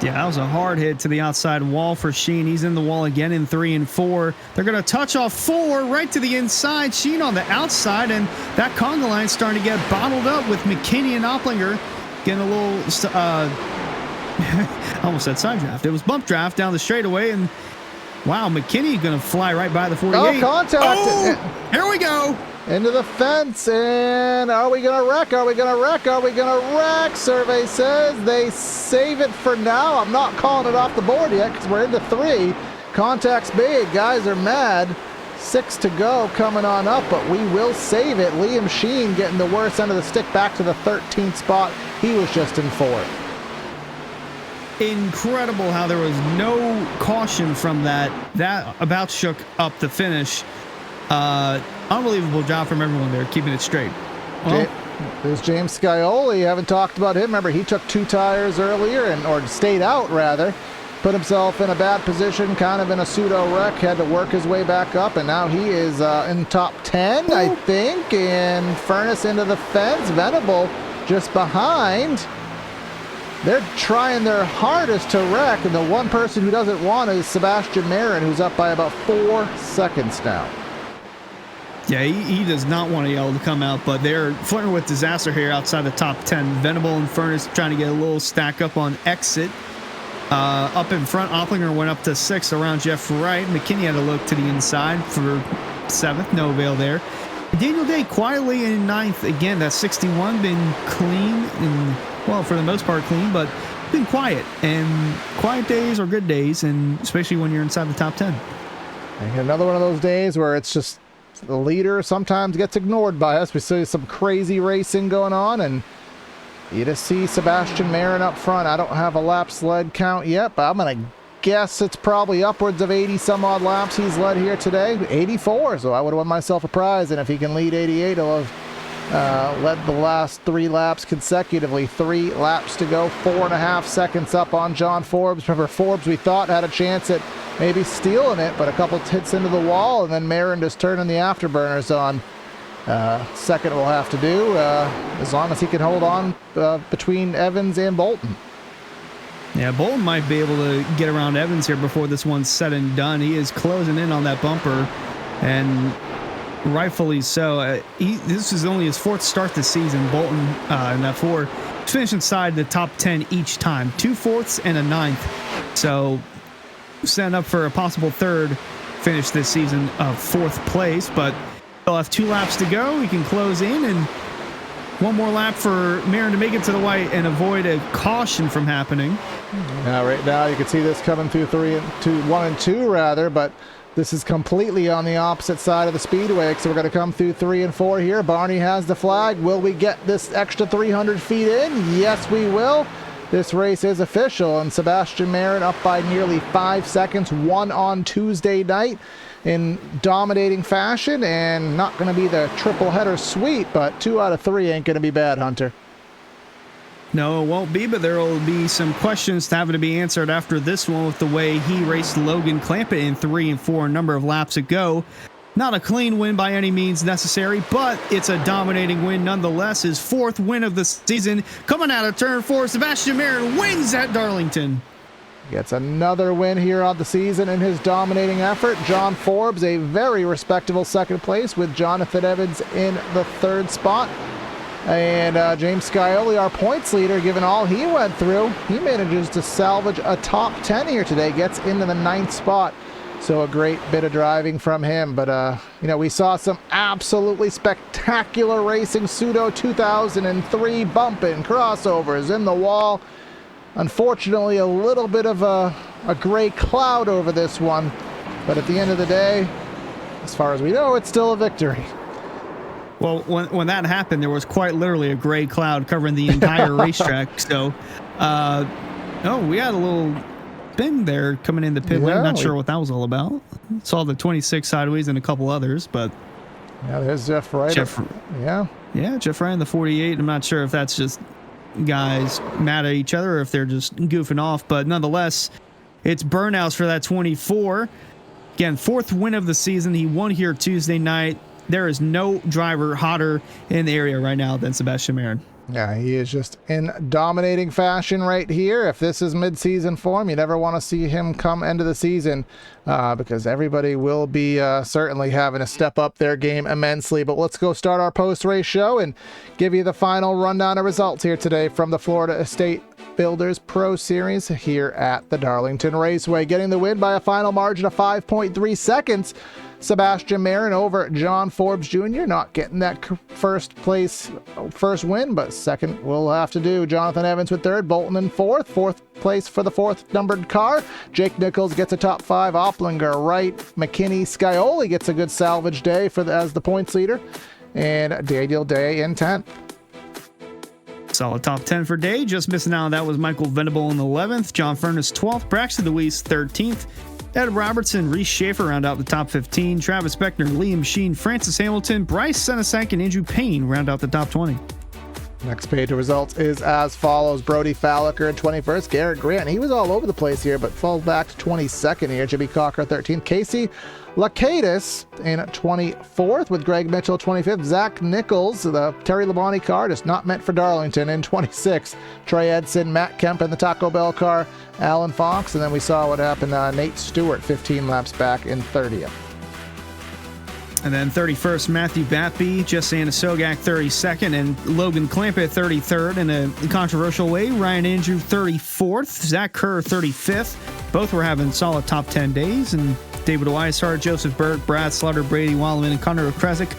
Yeah, that was a hard hit to the outside wall for Sheen. He's in the wall again in 3 and 4. They're going to touch off 4 right to the inside. Sheen on the outside, and that conga line starting to get bottled up with McKinney and Opplinger getting a little, I almost said side draft. It was bump draft down the straightaway, and wow, McKinney going to fly right by the 48. Oh, contact. Oh, here we go. Into the fence, and are we going to wreck? Are we going to wreck? Are we going to wreck? Survey says they save it for now. I'm not calling it off the board yet because we're into 3. Contact's big. Guys are mad. 6 to go coming on up, but we will save it. Liam Sheen getting the worst end of the stick back to the 13th spot. He was just in 4th. Incredible how there was no caution from that. That about shook up the finish. Unbelievable job from everyone there, keeping it straight. Well, there's James Scioli. Haven't talked about him. Remember, he took 2 tires earlier, or stayed out rather, put himself in a bad position, kind of in a pseudo wreck, had to work his way back up, and now he is in top 10, I think, and Furnace into the fence. Venable just behind. They're trying their hardest to wreck, and the one person who doesn't want is Sebastian Marin, who's up by about 4 seconds now. Yeah, he does not want to yell to come out, but they're flirting with disaster here outside the top 10. Venable and Furnace trying to get a little stack up on exit. Up in front, Opplinger went up to 6th around Jeff Wright. McKinney had to look to the inside for 7th. No avail there. Daniel Day quietly in 9th. Again, that 61 been clean and, well, for the most part clean, but been quiet. And quiet days are good days, and especially when you're inside the top 10. And another one of those days where it's just the leader sometimes gets ignored by us. We see some crazy racing going on, and you just see Sebastian Marin up front. I don't have a lap sled count yet, but I'm going to guess it's probably upwards of 80 some odd laps he's led here today. 84, so I would have won myself a prize, and if he can lead 88, he'll have led the last 3 laps consecutively. 3 laps to go, 4.5 seconds up on John Forbes. Remember, Forbes, we thought, had a chance at maybe stealing it, but a couple hits into the wall, and then Marin just turning the afterburners on. Second will have to do, as long as he can hold on between Evans and Bolton. Yeah, Bolton might be able to get around Evans here before this one's said and done. He is closing in on that bumper, and rightfully so. This is only his 4th start this season. Bolton in that 4 finished inside the top 10 each time. 2 4ths and a 9th. So setting up for a possible 3rd finish this season of 4th place, but he'll have 2 laps to go. He can close in, and 1 more lap for Marin to make it to the white and avoid a caution from happening. Now, right now, you can see this coming through 1 and 2 rather, but this is completely on the opposite side of the speedway, so we're going to come through 3 and 4 here. Barney has the flag. Will we get this extra 300 feet in? Yes, we will. This race is official, and Sebastian Marin up by nearly 5 seconds, won on Tuesday night in dominating fashion, and not going to be the triple header sweep, but 2 out of 3 ain't going to be bad, Hunter. No, it won't be, but there will be some questions having to be answered after this one with the way he raced Logan Clampett in 3 and 4 a number of laps ago. Not a clean win by any means necessary, but it's a dominating win nonetheless. His 4th win of the season coming out of turn 4. Sebastian Marin wins at Darlington. Gets another win here on the season in his dominating effort. John Forbes, a very respectable 2nd place, with Jonathan Evans in the 3rd spot. And James Scioli, our points leader, given all he went through, he manages to salvage a top 10 here today, gets into the 9th spot. So a great bit of driving from him. But, we saw some absolutely spectacular racing. Pseudo 2003 bumping, crossovers in the wall. Unfortunately, a little bit of a gray cloud over this one. But at the end of the day, as far as we know, it's still a victory. Well, when that happened, there was quite literally a gray cloud covering the entire racetrack. So, we had a little spin there coming in the pit lane. Not sure what that was all about. Saw the 26 sideways and a couple others, but yeah, there's Jeff Wright. Yeah, Jeff Wright in the 48. I'm not sure if that's just guys mad at each other or if they're just goofing off, but nonetheless, it's burnouts for that 24. Again, 4th win of the season. He won here Tuesday night. There is no driver hotter in the area right now than Sebastian Marin. Yeah, he is just in dominating fashion right here. If this is mid-season form, you never want to see him come into the season because everybody will be certainly having to step up their game immensely. But let's go start our post-race show and give you the final rundown of results here today from the Florida Estate Builders Pro Series here at the Darlington Raceway. Getting the win by a final margin of 5.3 seconds. Sebastian Marin over John Forbes Jr. Not getting that first win, but 2nd will have to do. Jonathan Evans with 3rd, Bolton in 4th. 4th place for the 4th numbered car. Jake Nichols gets a top 5. Opplinger, Wright, McKinney, Scioli gets a good salvage day as the points leader. And Daniel Day in 10th. Solid top 10 for Day. Just missing out on that was Michael Venable in 11th. John Furnace 12th. Braxton Deweese 13th. Ed Robertson, Reese Schaefer round out the top 15. Travis Beckner, Liam Sheen, Francis Hamilton, Bryce Senesack, and Andrew Payne round out the top 20. Next page of results is as follows. Brody Falliker in 21st. Garrett Grant, he was all over the place here, but falls back to 22nd here. Jimmy Cocker 13th. Casey Lacadis in 24th with Greg Mitchell 25th. Zach Nichols, the Terry Labonte car, just not meant for Darlington, in 26th. Trey Edson, Matt Kemp in the Taco Bell car, Alan Fox, and then we saw what happened. Nate Stewart 15 laps back in 30th. And then 31st, Matthew Batby, Jesse Anasogak 32nd, and Logan Clampett 33rd in a controversial way. Ryan Andrew 34th, Zach Kerr 35th. Both were having solid top 10 days. And David Weishart, Joseph Burt, Brad Slutter, Brady Wallman, and Connor Kresick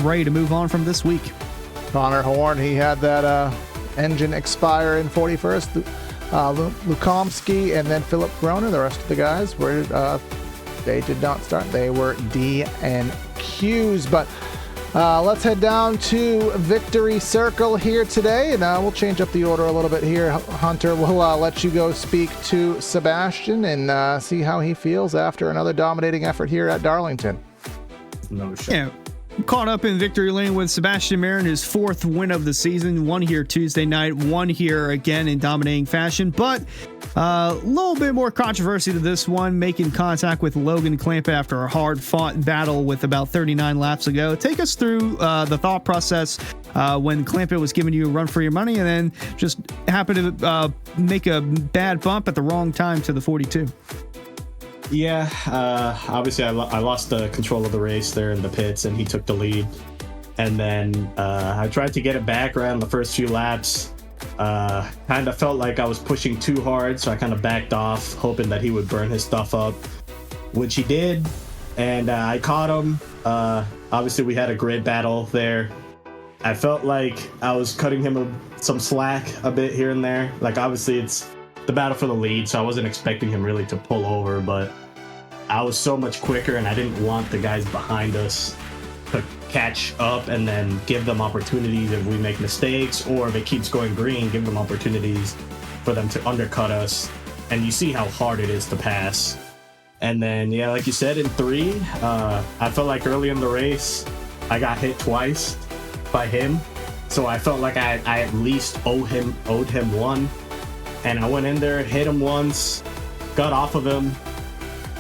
ready to move on from this week. Connor Horn, he had that engine expire in 41st. Lukomsky and then Philip Groner. The rest of the guys were they did not start. They were D and Qs. But let's head down to Victory Circle here today, and we'll change up the order a little bit here. Hunter, we'll let you go speak to Sebastian and see how he feels after another dominating effort here at Darlington. No shit. Yeah. Caught up in victory lane with Sebastian Marin, his 4th win of the season. One here Tuesday night, one here again in dominating fashion. But a little bit more controversy to this one, making contact with Logan Clampett after a hard-fought battle with about 39 laps ago. Take us through the thought process when Clampett was giving you a run for your money and then just happened to make a bad bump at the wrong time to the 42. Yeah, obviously I lost the control of the race there in the pits, and he took the lead. And then I tried to get it back around the first few laps. Kind of felt like I was pushing too hard, so I kind of backed off, hoping that he would burn his stuff up, which he did. And I caught him. Obviously, we had a great battle there. I felt like I was cutting him some slack a bit here and there. Like, obviously, it's the battle for the lead, so I wasn't expecting him really to pull over, but I was so much quicker, and I didn't want the guys behind us to catch up and then give them opportunities if we make mistakes, or if it keeps going green, give them opportunities for them to undercut us. And you see how hard it is to pass. And then, yeah, like you said, in 3, I felt like early in the race, I got hit twice by him. So I felt like I at least owed him one. And I went in there, hit him once, got off of him,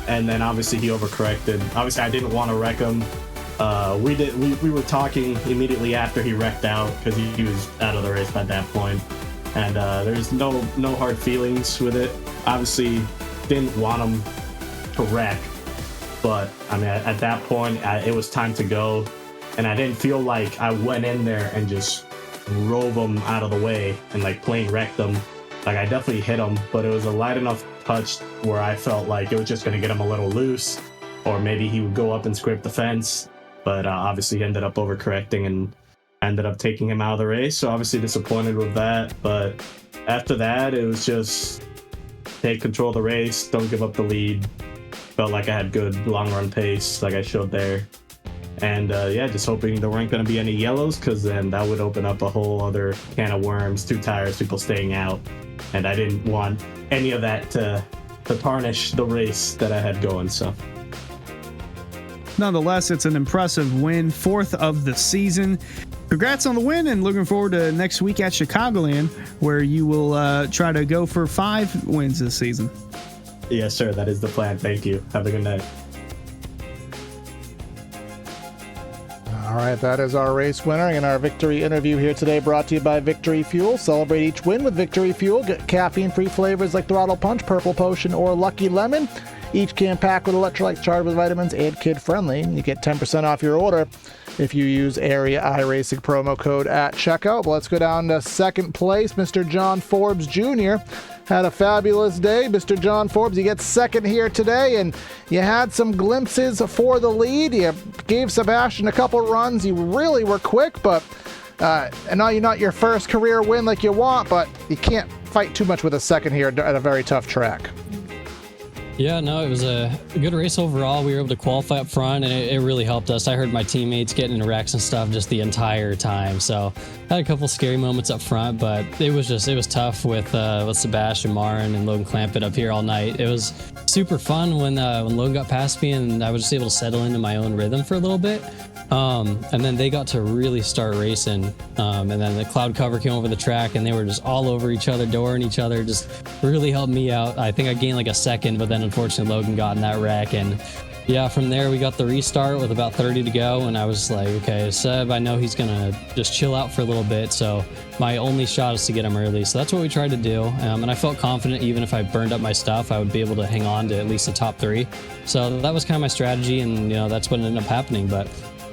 and then obviously he overcorrected. Obviously, I didn't want to wreck him. We were talking immediately after he wrecked out because he was out of the race at that point. And there's no hard feelings with it. Obviously, didn't want him to wreck, but I mean, at that point, it was time to go, and I didn't feel like I went in there and just drove him out of the way and like plain wrecked him. Like, I definitely hit him, but it was a light enough touch where I felt like it was just going to get him a little loose, or maybe he would go up and scrape the fence. But obviously he ended up overcorrecting and ended up taking him out of the race. So obviously disappointed with that. But after that, it was just take control of the race, don't give up the lead. Felt like I had good long run pace like I showed there. And yeah, just hoping there weren't going to be any yellows, because then that would open up a whole other can of worms, 2 tires, people staying out. And I didn't want any of that to tarnish the race that I had going. So nonetheless, it's an impressive win, 4th of the season. Congrats on the win, and looking forward to next week at Chicagoland, where you will try to go for 5 wins this season. Yes, sir. That is the plan. Thank you. Have a good night. All right, that is our race winner and our victory interview here today, brought to you by Victory Fuel. Celebrate each win with Victory Fuel. Get caffeine-free flavors like Throttle Punch, Purple Potion, or Lucky Lemon. Each can packed with electrolytes charged with vitamins and kid-friendly. You get 10% off your order if you use Area iRacing promo code at checkout. But let's go down to second place. Mr. John Forbes Jr. had a fabulous day. Mr. John Forbes, you get second here today, and you had some glimpses for the lead. You gave Sebastian a couple runs. You really were quick, but I know you're not your first career win like you want, but you can't fight too much with a second here at a very tough track. Yeah, no, it was a good race overall. We were able to qualify up front, and it really helped us. I heard my teammates getting in wrecks and stuff just the entire time. So I had a couple scary moments up front, but it was tough with Sebastian Marin and Logan Clampett up here all night. It was super fun when Logan got past me, and I was just able to settle into my own rhythm for a little bit. And then they got to really start racing. And then the cloud cover came over the track, and they were just all over each other, dooring each other, just really helped me out. I think I gained like a second, but then unfortunately Logan got in that wreck. And yeah, from there we got the restart with about 30 to go. And I was like, okay, Seb, I know he's going to just chill out for a little bit. So my only shot is to get him early. So that's what we tried to do. And I felt confident even if I burned up my stuff, I would be able to hang on to at least the top 3. So that was kind of my strategy. And, that's what ended up happening. But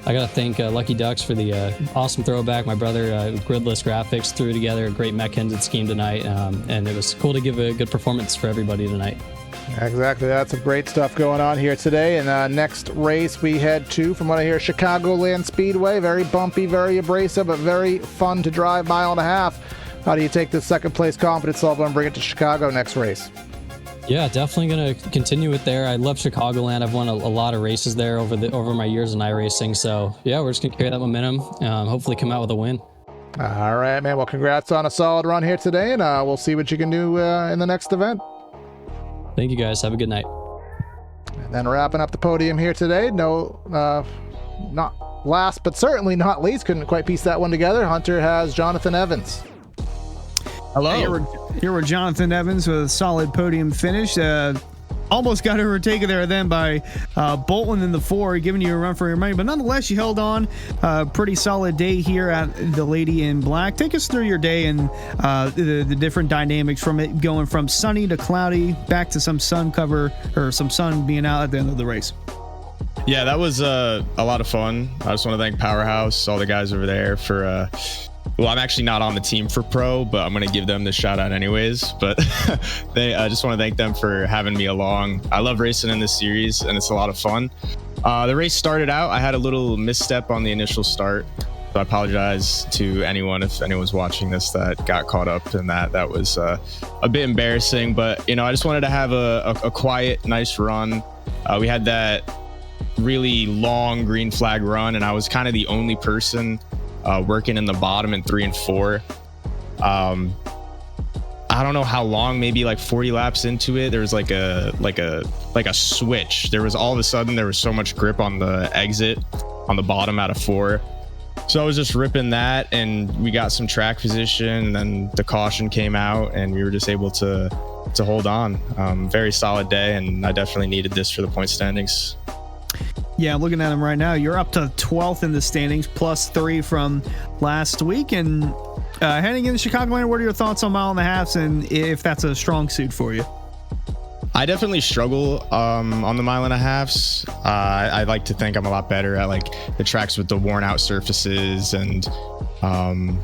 I got to thank Lucky Ducks for the awesome throwback. My brother, Gridless Graphics, threw together a great mech engine scheme tonight, and it was cool to give a good performance for everybody tonight. Exactly. That's some great stuff going on here today. And next race we head to, from what I hear, Chicagoland Speedway. Very bumpy, very abrasive, but very fun to drive, mile and a half. How do you take this second place confidence level and bring it to Chicago next race? Yeah, definitely going to continue it there. I love Chicagoland. I've won a lot of races there over my years in iRacing. So yeah, we're just going to carry that momentum. Hopefully come out with a win. All right, man. Well, congrats on a solid run here today, and we'll see what you can do in the next event. Thank you, guys. Have a good night. And then wrapping up the podium here today, not last, but certainly not least, couldn't quite piece that one together. Hunter has Jonathan Evans. Hello. Here with Jonathan Evans with a solid podium finish. Almost got overtaken there then by Bolton in the 4, giving you a run for your money. But nonetheless, you held on. Pretty solid day here at the Lady in Black. Take us through your day and the different dynamics from it, going from sunny to cloudy, back to some sun cover or some sun being out at the end of the race. Yeah, that was a lot of fun. I just want to thank Powerhouse, all the guys over there for... well, I'm actually not on the team for pro, but I'm going to give them the shout out anyways. But I just want to thank them for having me along. I love racing in this series, and it's a lot of fun. The race started out, I had a little misstep on the initial start. So I apologize to anyone, if anyone's watching this, that got caught up in that. That was a bit embarrassing, but I just wanted to have a quiet, nice run. We had that really long green flag run, and I was kind of the only person working in the bottom in 3 and 4. I don't know how long, maybe like 40 laps into it, there was like a switch. There was all of a sudden there was so much grip on the exit on the bottom out of 4. So I was just ripping that, and we got some track position, and then the caution came out, and we were just able to hold on. Very solid day, and I definitely needed this for the point standings. Yeah, I'm looking at them right now. You're up to 12th in the standings, plus 3 from last week. And heading into Chicagoland, what are your thoughts on mile and a halves, and if that's a strong suit for you? I definitely struggle on the mile and a halves. I like to think I'm a lot better at like the tracks with the worn out surfaces and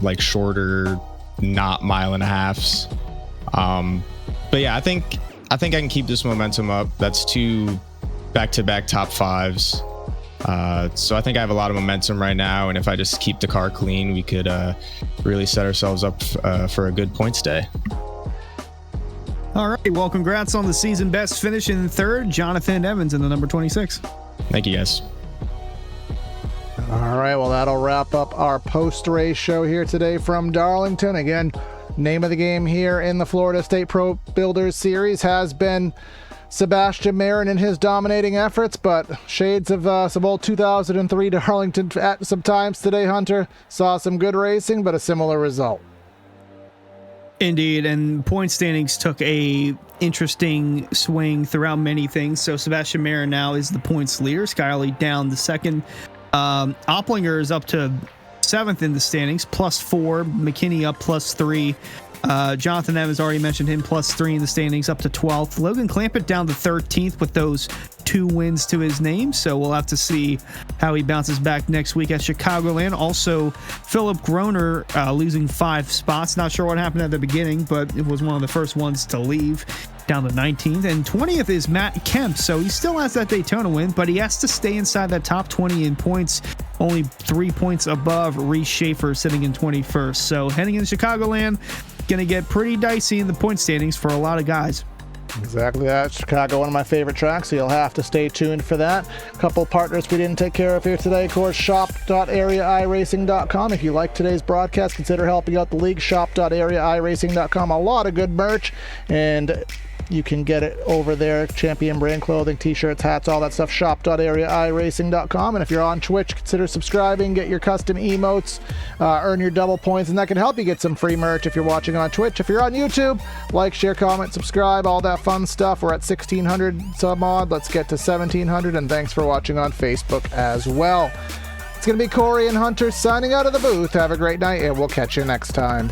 like shorter, not mile and a halves. But yeah, I think I can keep this momentum up. That's 2 back-to-back top 5s. So I think I have a lot of momentum right now, and if I just keep the car clean, we could really set ourselves up for a good points day. All right, well, congrats on the season best finish in 3rd, Jonathan Evans in the number 26. Thank you, guys. All right, well, that'll wrap up our post-race show here today from Darlington. Again, name of the game here in the Florida State Pro Builders Series has been Sebastian Marin and his dominating efforts, but shades of some old 2003 Darlington at some times today. Hunter saw some good racing, but a similar result. Indeed, and point standings took a interesting swing throughout many things. So Sebastian Marin now is the points leader. Skyly down to 2nd. Opplinger is up to 7th in the standings, plus 4. McKinney up plus 3. Jonathan Evans, already mentioned him, plus 3 in the standings, up to 12th. Logan Clampett down to 13th with those 2 wins to his name, so we'll have to see how he bounces back next week at Chicagoland. Also, Philip Groner losing 5 spots. Not sure what happened at the beginning, but it was one of the first ones to leave, down to 19th. And 20th is Matt Kemp, so he still has that Daytona win, but he has to stay inside that top 20 in points, only 3 points above Reese Schaefer sitting in 21st. So heading into Chicagoland, going to get pretty dicey in the point standings for a lot of guys. Exactly that. Chicago, one of my favorite tracks, so you'll have to stay tuned for that. A couple partners we didn't take care of here today. Of course, shop.areairacing.com. If you like today's broadcast, consider helping out the league. Shop.areairacing.com. A lot of good merch, and you can get it over there. Champion brand clothing, t-shirts, hats, all that stuff. Shop.areairacing.com. And if you're on Twitch, consider subscribing, get your custom emotes, earn your double points, and that can help you get some free merch if you're watching on Twitch. If you're on YouTube, like, share, comment, subscribe, all that fun stuff. We're at 1,600 sub mod. Let's get to 1,700, and thanks for watching on Facebook as well. It's going to be Corey and Hunter signing out of the booth. Have a great night, and we'll catch you next time.